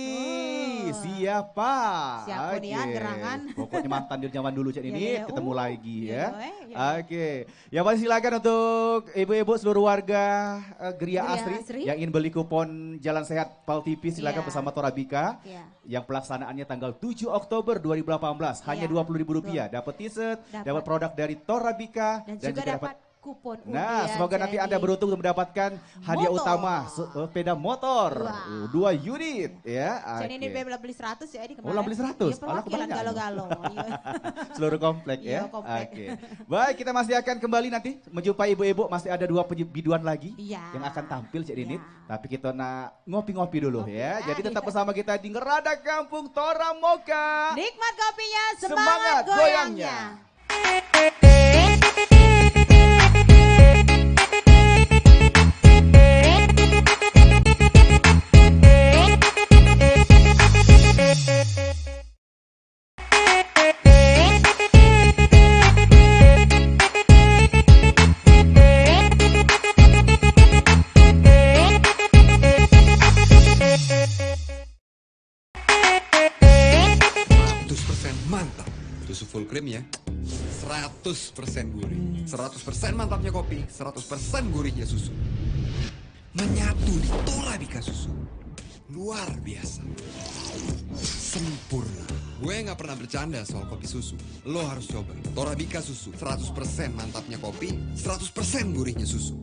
S10: Siapa?
S2: Siapa nih ya,
S10: Oke.
S2: gerangan.
S10: Pokoknya mantan dari zaman dulu Cak ini,
S2: Iya, iya.
S10: ketemu lagi ya.
S2: Iya,
S10: Oke. Ya pasti silakan untuk ibu-ibu seluruh warga Geria
S2: Geria
S10: Asri
S2: Asri.
S10: yang ingin beli kupon Jalan Sehat Pal TV, silakan
S2: Iya.
S10: bersama Torabika.
S2: Iya.
S10: Yang pelaksanaannya tanggal 7 Oktober 2018, hanya
S2: Iya.
S10: Rp20.000. Dapat t-shirt,
S2: Dapat.
S10: dapat produk dari Torabika
S2: Dan juga dapat kupon
S10: Nah,
S2: undian,
S10: semoga nanti
S2: jadi
S10: Anda beruntung untuk mendapatkan hadiah
S2: motor.
S10: utama sepeda motor 2 unit ya.
S2: Jadi ini
S10: Oke.
S2: bela beli 100 ya di kemarin.
S10: Oh, lah beli 100.
S2: Iya,
S10: Alah,
S2: perwakilan
S10: kebanyakan.
S2: galau-galau. Iya.
S10: Seluruh komplek ya.
S2: Iya, komplek.
S10: Oke. Baik, kita masih akan kembali nanti menjumpai ibu-ibu, masih ada 2 biduan lagi
S2: Iya.
S10: yang akan tampil Cik Dinit. Tapi kita nak ngopi-ngopi dulu ya. Jadi tetap
S2: iya.
S10: bersama kita di Ngerada Kampung Toramoka.
S2: Nikmat kopinya,
S10: Semangat
S2: semangat goyangnya.
S18: Mantap. Susu full cream ya. 100% gurih. 100% mantapnya kopi, 100% gurihnya susu. Menyatu di Torabika susu. Luar biasa. Sempurna. Gue gak pernah bercanda soal kopi susu. Lo harus coba. Torabika susu. 100% mantapnya kopi, 100% gurihnya susu.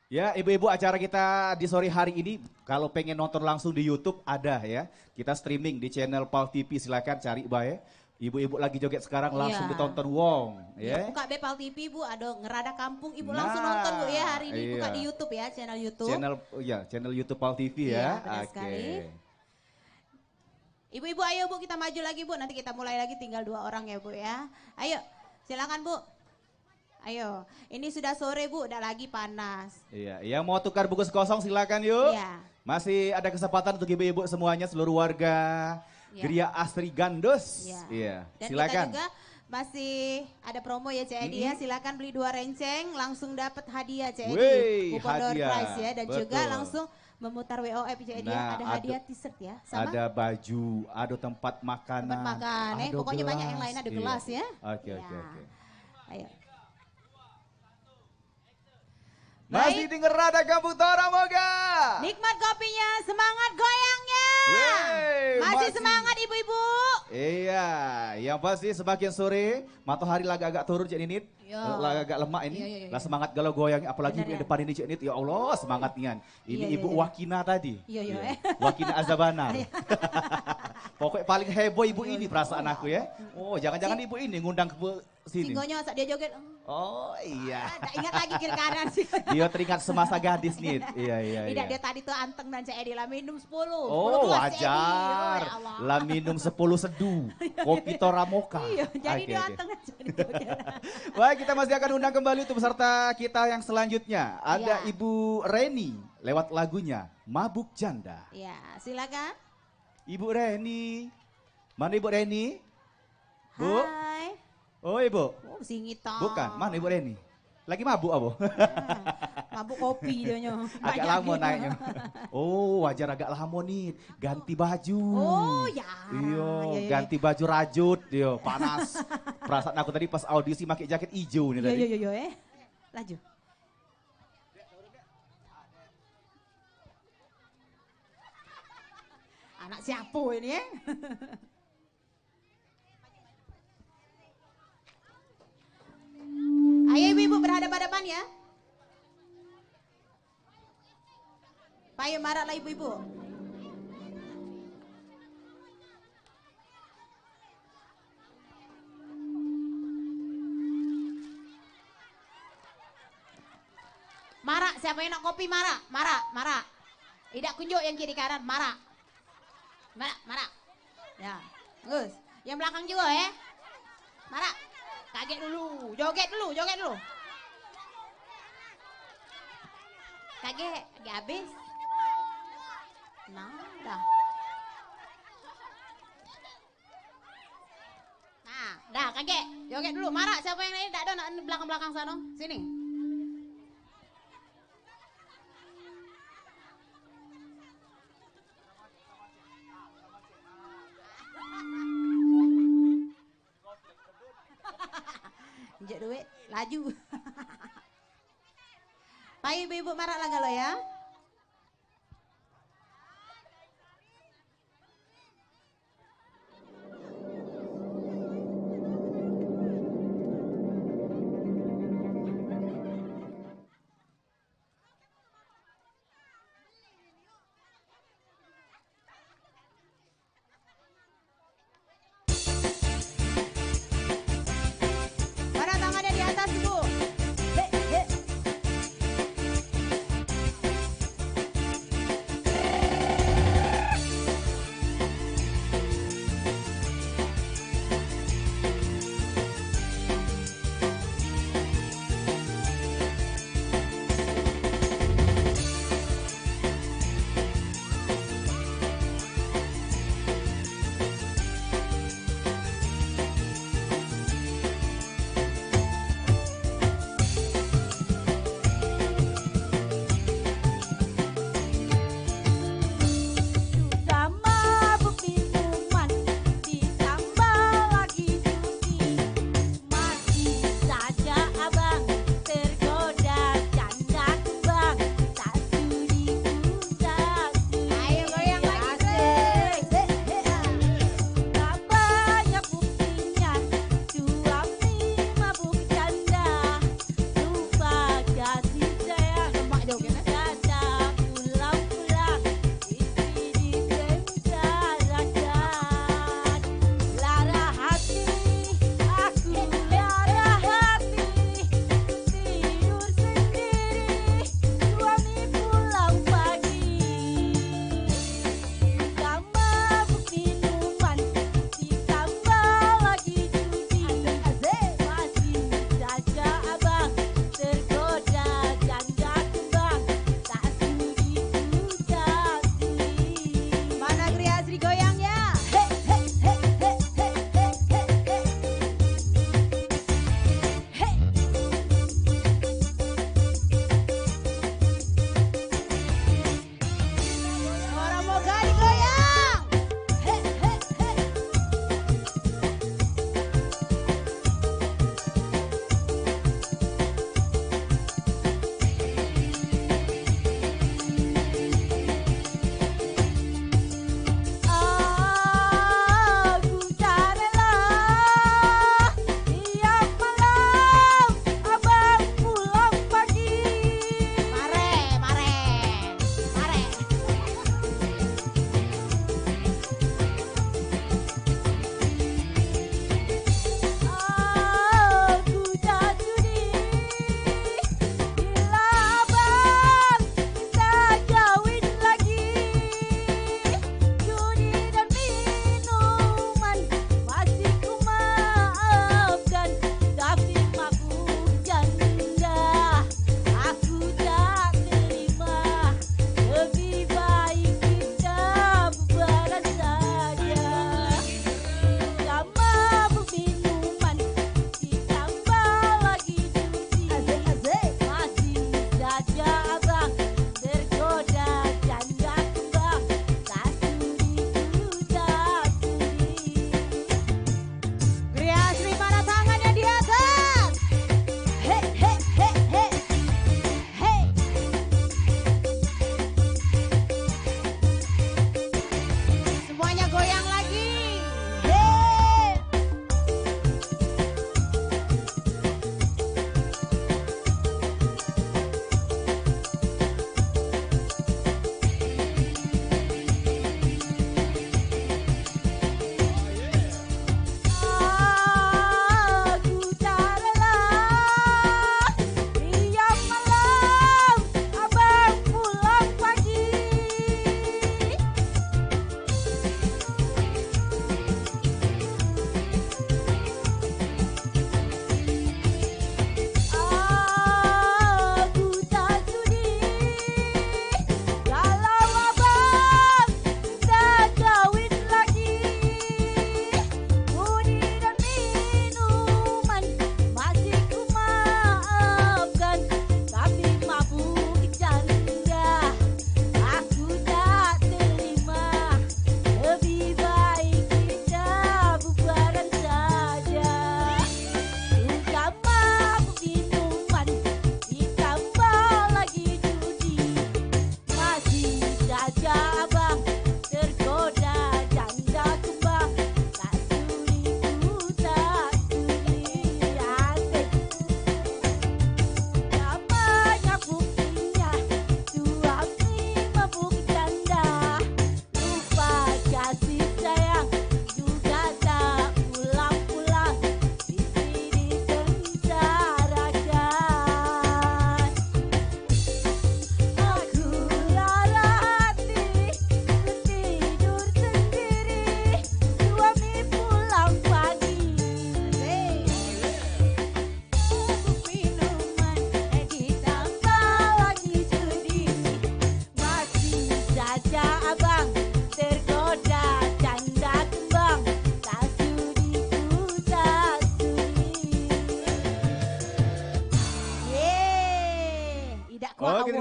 S10: Ya, ibu-ibu, acara kita di sore hari ini kalau pengen nonton langsung di YouTube ada ya. Kita streaming di channel Pal TV, silakan cari bae. Ibu-ibu lagi joget sekarang langsung
S2: Iya.
S10: ditonton wong
S2: Ya,
S10: ya.
S2: buka Bepal TV Bu, ada Ngerada Kampung, Ibu
S10: Nah,
S2: langsung nonton Bu ya hari ini, buka
S10: iya.
S2: di YouTube ya, channel YouTube.
S10: Channel YouTube Pal TV
S2: Iya,
S10: ya.
S2: benar
S10: Oke.
S2: sekali. Ibu-ibu ayo Bu, kita maju lagi Bu, nanti kita mulai lagi, tinggal 2 orang ya Bu ya. Ayo, silakan Bu. Ayo, ini sudah sore Bu, udah lagi panas.
S10: Iya, yang mau tukar bungkus kosong silakan yuk.
S2: Iya.
S10: Masih ada kesempatan untuk ibu-ibu semuanya, seluruh warga
S2: Iya.
S10: Geria Asri Gandos.
S2: Iya.
S10: Iya,
S2: Dan
S10: silakan.
S2: kita juga masih ada promo ya Cik Edi ya, silakan beli 2 renceng langsung dapat hadiah Cik Edi.
S10: Wey,
S2: Kupon door
S10: hadiah.
S2: prize ya, dan juga
S10: Betul.
S2: langsung memutar WOF Cik Edi ya,
S10: Nah,
S2: ada hadiah t-shirt ya, sama
S10: Ada baju, ada tempat makanan.
S2: tempat makan,
S10: ada
S2: pokoknya banyak yang
S10: gelas.
S2: lain, ada
S10: Iya.
S2: gelas ya.
S10: Oke,
S2: Ya.
S10: oke, oke.
S2: Ayo.
S10: Masih di Ngerada Kampung Toramoga.
S2: Nikmat kopinya, semangat goyangnya.
S10: Wey,
S2: Masih semangat ibu-ibu.
S10: Iya, yang pasti semakin sore matahari lagi agak turun Cik Ninit.
S2: Iya.
S10: Lagi agak lemak ini.
S2: Iya, iya, iya.
S10: Lah semangat galau goyang, apalagi
S2: Benar,
S10: di
S2: ya.
S10: depan ini Cik Ninit. Ya Allah, semangat nian. Ini
S2: Iya, iya,
S10: Ibu
S2: iya.
S10: Wakina tadi.
S2: Iya, iya.
S10: Wakina Azabana. Pokoknya paling heboh ibu ini perasaan aku ya. Oh, jangan-jangan ibu ini ngundang ke sini.
S2: Singgonya saat dia joget.
S10: Oh iya.
S2: Tak ingat lagi kiri kanan sih.
S10: Dia teringat semasa gadis nih. Iya, iya,
S2: Tidak,
S10: iya.
S2: dia tadi tuh anteng dan Cik Edi lah minum 10. 10
S10: Oh
S2: gelas Cik Edi. Oh,
S10: wajar,
S2: ya Allah.
S10: lah minum 10 seduh, kopi Toramoka.
S2: Iya, jadi
S10: Oke,
S2: dia
S10: oke.
S2: anteng aja di joget.
S10: Baik, kita masih akan undang kembali untuk peserta kita yang selanjutnya. Ada
S2: Ya.
S10: Ibu Reni lewat lagunya Mabuk Janda.
S2: Ya, silakan.
S10: Ibu Reni, mana Ibu Reni? Bu?
S2: Hai.
S10: Oh Ibu?
S2: Oh, singita.
S10: Bukan, mana Ibu Reni? Lagi mabuk Abu?
S2: Mabuk kopi dia nyo.
S10: Agak lama naiknya. Oh wajar agak lama nih, ganti baju.
S2: Oh ya.
S10: Iya,
S2: Iya, iya,
S10: ganti baju rajut, yo panas. Perasaan aku tadi pas audisi pakai jaket hijau nih
S2: Iya,
S10: tadi.
S2: iya, iya, Laju. Anak siapa ini ya? Ayo ibu-ibu berhadapan-hadapan ya. Payung marahlah ibu-ibu. Marak, siapa yang nak kopi marak, marak. Tidak kunjuk yang kiri kanan, marak. Marak. Ya, bagus. Yang belakang juga ya. Marak. Kaget dulu, joget dulu. Kaget habis. Nah, dah. Nah, dah kaget. Joget dulu, marak. Siapa yang lain? Tak ada nak belakang-belakang sana. Sini. Injek duit, laju. Pak ibu-ibu marah lah kalau ya.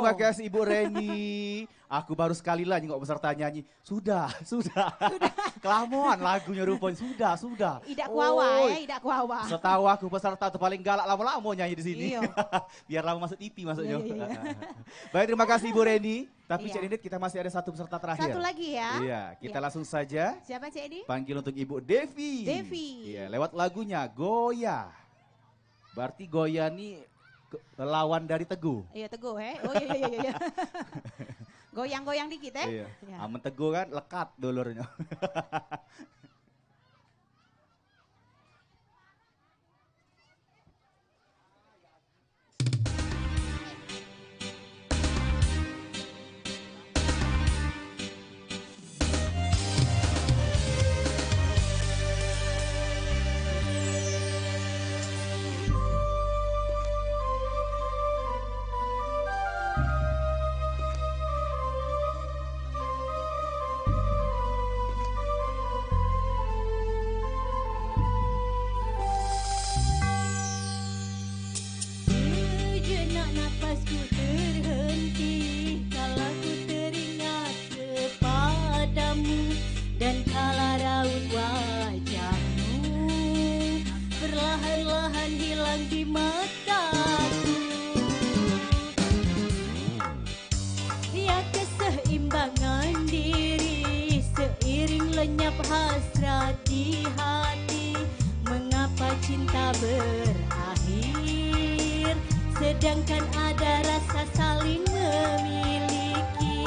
S10: terima kasih Ibu Reni. Aku baru sekali lah nengok peserta nyanyi. Sudah. Kelamaan lagunya rupanya. Sudah.
S2: Idak kuawa ya, idak kuawa.
S10: Setahu aku peserta tuh paling galak lama-lama nyanyi di sini.
S2: Iya.
S10: Biar lama masuk TV masuknya.
S2: Iya.
S10: Baik, terima kasih Ibu Reni. Tapi
S2: Iya.
S10: Cik Didit, kita masih ada satu peserta terakhir.
S2: Satu lagi ya.
S10: Iya, kita
S2: Iya.
S10: langsung saja
S2: Siapa Cik Edi?
S10: panggil untuk Ibu Devi. Iya, lewat lagunya Goya. Berarti Goya nih lawan dari Teguh.
S2: Iya Teguh Oh iya. Goyang-goyang dikit
S10: Iya.
S2: Ya.
S10: Aman Teguh kan lekat dulurnya.
S16: Sejenak napasku terhenti kala ku teringat kepadamu dan kala raut wajahmu perlahan-lahan hilang di mataku. Ya keseimbangan diri seiring lenyap hasrat di hati. Mengapa cinta berakhir sedangkan ada rasa saling memiliki.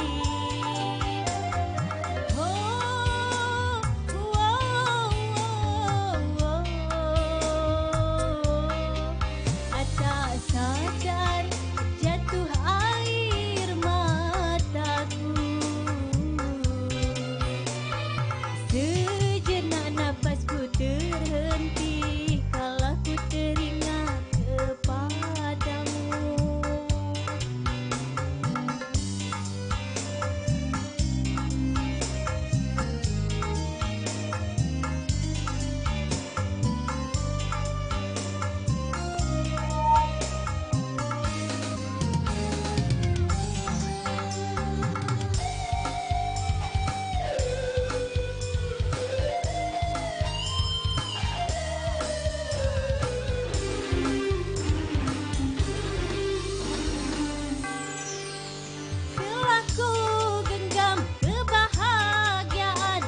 S16: Oh, tak sadar jatuh air mataku. Sejenak napasku terhenti kala ku teringat kepadamu. Telah ku genggam kebahagiaan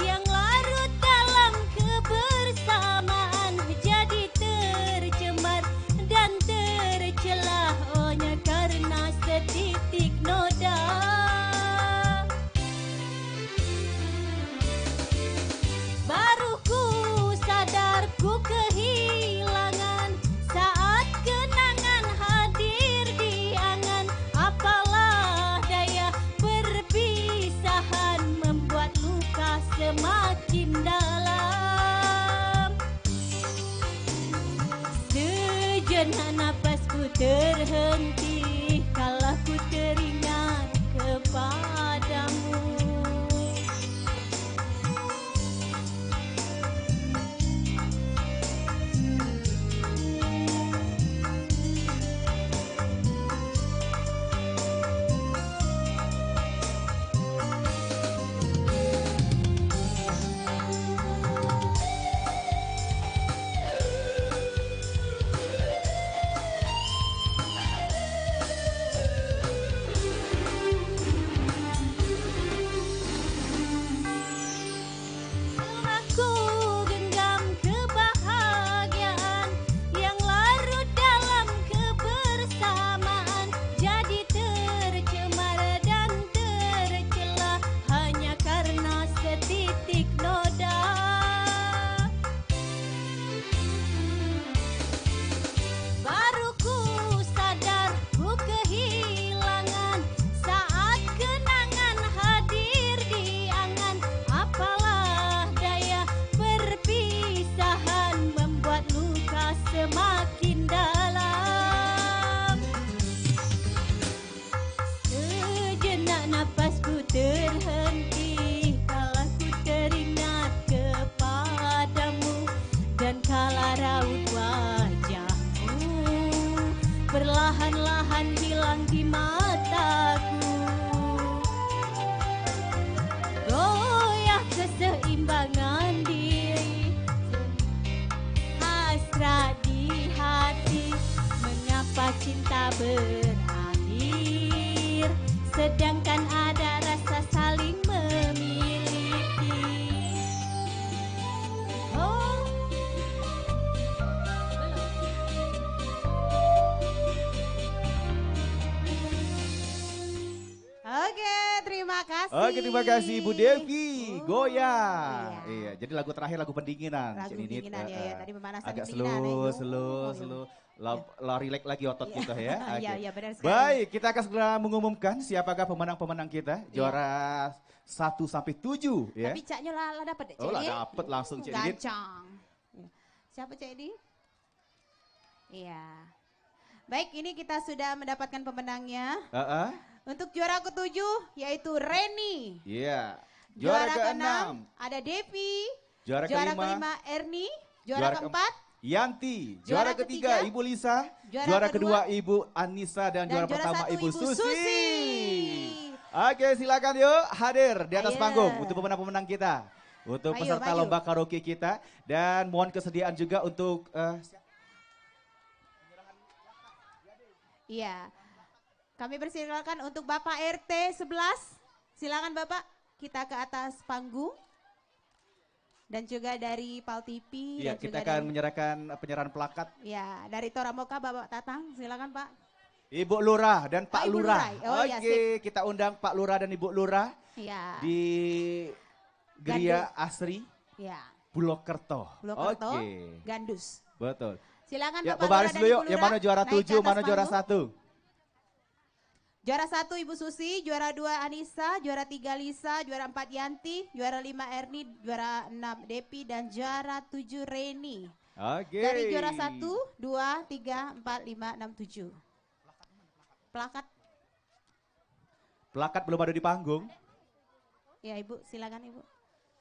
S16: yang larut dalam kebersamaan, jadi tercemar dan tercelah hanya karena setitik noda. Baru ku sadar ku kehilangan saat kenangan hadir di angan. Apalah daya perpisahan membuat luka semakin dalam. Sejenak napasku terhenti kala ku teringat kepadamu. Telah ku genggam kebahagiaan yang larut dalam kebersamaan, jadi tercemar dan tercelah hanya karena setitik noda. Baru ku sadar ku kehilangan saat kenangan hadir di angan. Apalah daya perpisahan membuat luka semakin dalam. Sejenak napasku terhenti kala ku teringat kepadamu dan kala raut wajahmu perlahan-lahan hilang di mata.
S10: Oke, terima kasih Ibu Devi. Goyang. Iya, jadi lagu terakhir lagu pendinginan.
S2: Lagu
S10: Ini,
S2: pendinginan ya, tadi pemanasan
S10: agak
S2: pendinginan.
S10: slow. Relax lagi otot kita ya. Oke.
S2: Iya, benar sekali.
S10: Baik, kita akan segera mengumumkan siapakah pemenang-pemenang kita. Juara 1 sampai 7 ya.
S2: Tapi Caknya lah dapat deh,
S10: Oh, lah dapat langsung Cik Didit.
S2: Gancang. Ya. Siapa Cak Edi? Iya. Baik, ini kita sudah mendapatkan pemenangnya. Untuk juara ke-7 yaitu Reni.
S10: Iya.
S2: Juara ke-6 ada Devi.
S10: Juara
S2: ke-5 Erni. Juara ke-4
S10: Yanti. Juara ketiga Ibu Lisa. Juara kedua Ibu Anissa dan juara pertama Ibu Susi. Oke, silakan yuk hadir di atas panggung untuk pemenang-pemenang kita. Untuk peserta lomba karaoke kita dan mohon kesediaan juga untuk
S2: Iya. Kami persilakan untuk Bapak RT 11. Silakan Bapak, kita ke atas panggung. Dan juga dari PAL TV.
S10: Iya, kita akan menyerahkan penyerahan plakat.
S2: Ya, dari Toramoka Bapak Tatang, silakan Pak.
S10: Ibu Lurah dan Pak
S2: Ibu
S10: Lurah.
S2: Lurah. Oh, iya,
S10: Oke, kita undang Pak Lurah dan Ibu Lurah
S2: Ya.
S10: di Geria Asri
S2: Ya.
S10: Bulokerto.
S2: Bulokerto,
S10: Oke.
S2: Gandus.
S10: Betul.
S2: Silakan
S10: Ya,
S2: Bapak
S10: berbaris
S2: Lurah dan
S10: dulu
S2: Ibu
S10: yuk. Yang
S2: Lurah,
S10: mana juara
S2: naik ke
S10: 7,
S2: atas
S10: mana juara
S2: panggung.
S10: 1?
S2: Juara 1 Ibu Susi, juara 2 Anissa, juara 3 Lisa, juara 4 Yanti, juara 5 Erni, juara 6 Depi, dan juara 7 Reni.
S10: Oke.
S2: Dari juara 1, 2, 3, 4, 5, 6, 7. Plakat.
S10: Plakat belum ada di panggung.
S2: Ya Ibu, silakan Ibu.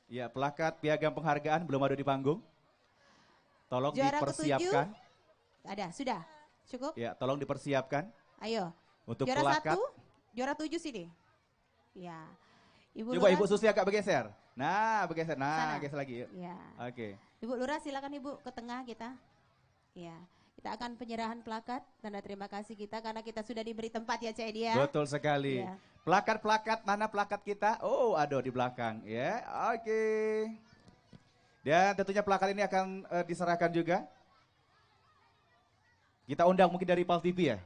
S10: Ya, plakat piagam penghargaan belum ada di panggung. Tolong
S2: Juara
S10: dipersiapkan.
S2: Ada, sudah. Cukup?
S10: Ya, tolong dipersiapkan.
S2: Ayo.
S10: Untuk
S2: Juara
S10: plakat.
S2: 1, juara 7 sini. Ya. Ibu
S10: Coba
S2: Lurah,
S10: Ibu Susi agak bergeser. Nah, bergeser.
S2: Sana.
S10: Nah, geser lagi yuk.
S2: Ya.
S10: Oke.
S2: Ibu Lurah silakan Ibu ke tengah kita. Ya. Kita akan penyerahan plakat tanda terima kasih kita karena kita sudah diberi tempat ya Cak Edi ya.
S10: Betul sekali.
S2: Iya.
S10: Plakat-plakat, mana plakat kita? Oh, ada di belakang ya. Oke. Dan tentunya plakat ini akan diserahkan juga. Kita undang mungkin dari PAL TV ya?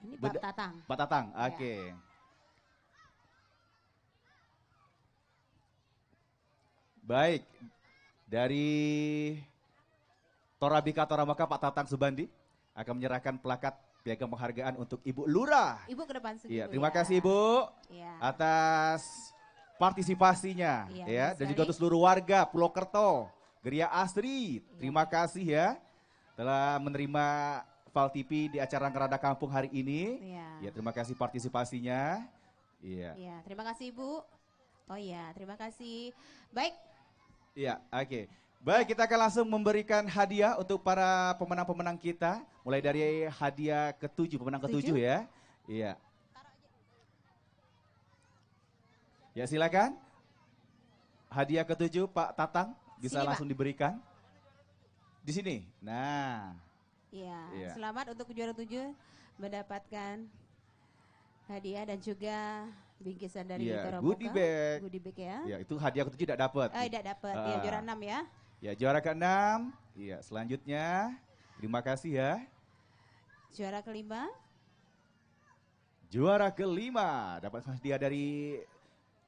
S2: Ini Pak Tatang.
S10: Pak Tatang, oke. Baik, dari Torabika Toramoka Pak Tatang Subandi akan menyerahkan plakat piagam penghargaan untuk Ibu Lurah.
S2: Ibu ke depan sedikit.
S10: Iya, terima kasih Ibu atas partisipasinya
S2: Iya,
S10: ya,
S2: benar
S10: dan juga
S2: sekali.
S10: untuk seluruh warga Pulau Kerto, Geria Asri. Terima kasih ya telah menerima PAL TV di acara Ngerada Kampung hari ini.
S2: Iya.
S10: Ya, terima kasih partisipasinya. Iya.
S2: Iya, terima kasih Ibu. Oh iya, terima kasih. Baik,
S10: Iya, oke. Baik, kita akan langsung memberikan hadiah untuk para pemenang-pemenang kita. Mulai dari hadiah ke-7, pemenang ke-7 ya. Iya. Ya, silakan. Hadiah ke-7 Pak Tatang bisa
S2: Sini,
S10: langsung
S2: Pak.
S10: diberikan. Di sini. Nah.
S2: iya,
S10: Iya.
S2: selamat untuk juara 7 mendapatkan hadiah dan juga bingkisan dari
S10: Iya,
S2: Toramoka.
S10: goodie bag.
S2: Goodie bag ya.
S10: Ya, itu hadiah ke-7 tidak dapat.
S2: Tidak dapat, ya juara 6 ya.
S10: Ya, juara ke-6. Iya, selanjutnya terima kasih ya.
S2: Juara ke-5.
S10: Juara ke-5 dapat hadiah dari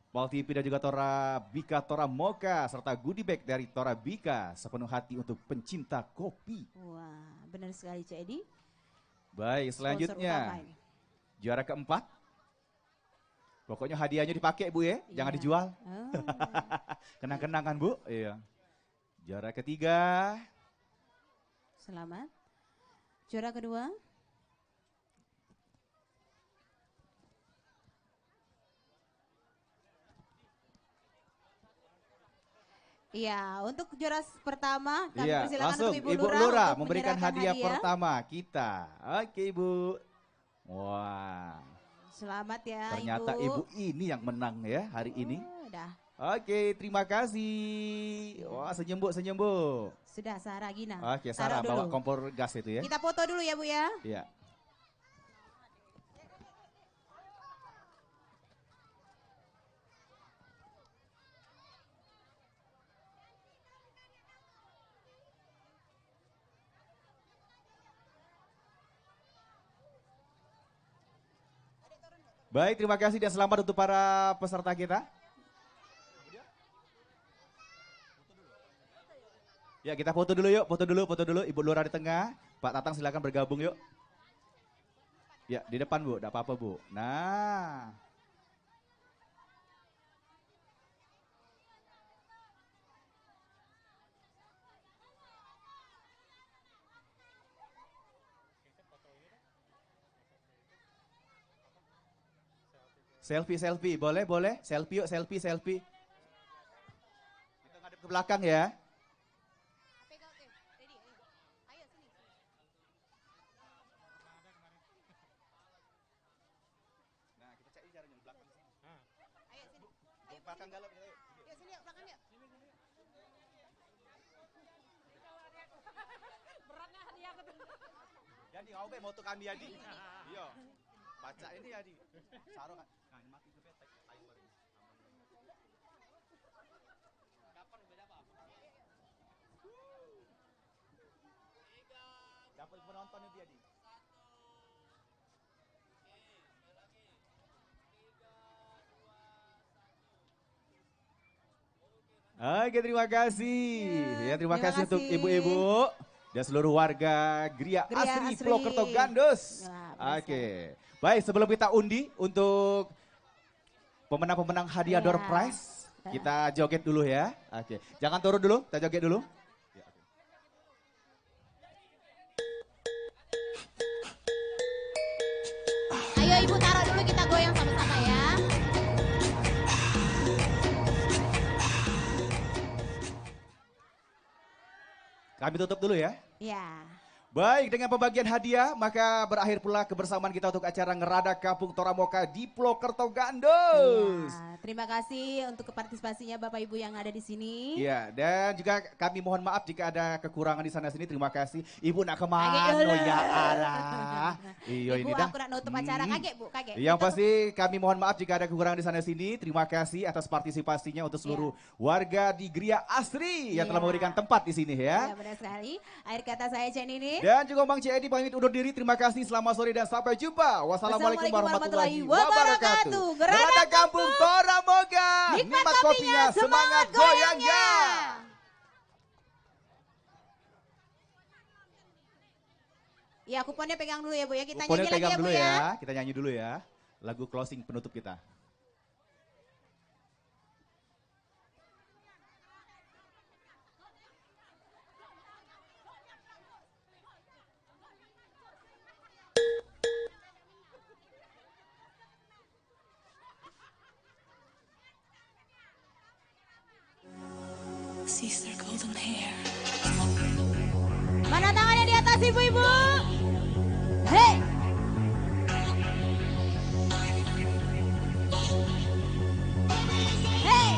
S10: PAL TV dan juga Torabika Toramoka serta goodie bag dari Torabika sepenuh hati untuk pencinta kopi.
S2: Wah, benar sekali Cak Edi.
S10: Baik,
S2: Sponsor utama
S10: selanjutnya
S2: ini.
S10: juara ke-4. Pokoknya hadiahnya dipakai Bu ya, jangan
S2: Iya.
S10: dijual.
S2: Oh.
S10: Kenang-kenangan Bu. Iya. Juara ke-3.
S2: Selamat. Juara kedua. Iya, untuk juara pertama kami
S10: Iya,
S2: persilakan
S10: langsung
S2: untuk
S10: Ibu
S2: Lurah
S10: Lurah
S2: untuk
S10: memberikan
S2: menyerahkan
S10: hadiah pertama kita. Oke Ibu. Wah,
S2: Selamat ya
S10: ternyata Ibu ini yang menang ya hari ini.
S2: Udah.
S10: Oke, terima kasih. Wah, senyum Bu, senyum Bu.
S2: Sudah Sarah Gina.
S10: Oke, Sarah
S2: Taruh
S10: bawa
S2: dulu.
S10: kompor gas itu ya.
S2: Kita foto dulu ya Bu ya.
S10: Iya. Baik, terima kasih dan selamat untuk para peserta kita. Ya kita foto dulu yuk, foto dulu. Ibu Lura di tengah, Pak Tatang silakan bergabung yuk. Ya di depan Bu, tidak apa-apa Bu. Nah. Selfie, boleh? Selfie yuk, selfie. Kita ngadep ke belakang ya. Belakang galap kita yuk. Yuk sini yuk, belakang yuk. Beratnya hadiah betul. Jadi kau be moto kami Adi. Iya. Baca ini Adi. Sarung. Nah, ini mati juga timer ini. Kapan beda apa? Dapat penonton ini Adi. Oke, terima kasih. Ya, terima kasih untuk ibu-ibu dan seluruh warga Gria Asri Plokerto Gandos. Oke. Baik, sebelum kita undi untuk pemenang-pemenang hadiah door prize, kita joget dulu ya. Oke. Jangan turun dulu, kita joget dulu.
S2: Ayo Ibu taruh dulu, kita goyang sama-sama ya.
S10: Kami tutup dulu ya.
S2: Ya.
S10: Baik, dengan pembagian hadiah, maka berakhir pula kebersamaan kita untuk acara Ngerada Kampung Toramoka di Plokerto Gandos.
S2: Ya, terima kasih untuk partisipasinya Bapak Ibu yang ada di sini.
S10: Iya, dan juga kami mohon maaf jika ada kekurangan di sana sini. Terima kasih. Ibu nak kemana ya arah? Iya
S2: Ibu
S10: ini dah.
S2: aku nak nutup acara, kaget Bu, kaget.
S10: Yang pasti kami mohon maaf jika ada kekurangan di sana sini. Terima kasih atas partisipasinya untuk seluruh warga di Gria Asri yang telah memberikan tempat di sini ya.
S2: Ya, benar sekali. Akhir kata saya Jen ini.
S10: Dan juga Bang Cedi pamit undur diri. Terima kasih, selamat sore dan sampai jumpa. Wassalamualaikum warahmatullahi wabarakatuh.
S2: Ngerada
S10: Kampung Toramoka.
S2: Nikmat
S10: kopinya, semangat goyangnya.
S2: Ya, kuponnya pegang dulu ya Bu ya. Kita
S10: Kuponnya
S2: nyanyi lagi
S10: pegang
S2: ya Bu
S10: dulu
S2: ya.
S10: ya. Kita nyanyi dulu ya. Lagu closing penutup kita.
S8: Sees their golden hair.
S2: Mana tangannya di atas ibu-ibu? Hei! Hei!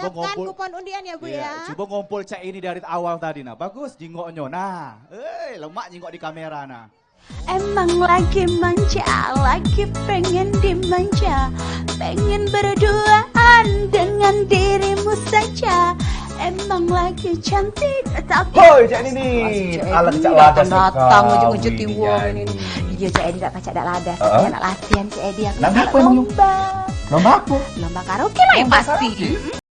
S2: Siapkan kupon undian ya Bu ya.
S10: Coba ngumpul cek ini dari awal tadi nah. Bagus jingoknya. Nah, lemak jingok di kamera nah.
S15: Emang lagi manja, lagi pengen dimanja, pengen berduaan dengan dirimu saja. Emang lagi cantik tapi
S1: Hoi Cak Nini, alat Cak Ladas
S15: datang ujung-ujung wong ini. Iya Cak Edi tak pacak dak ladas, nak latihan Cak Edi aku.
S1: Lomba apa emang?
S15: Lomba
S1: Lomba apa?
S15: Lomba karaoke lah yang pasti.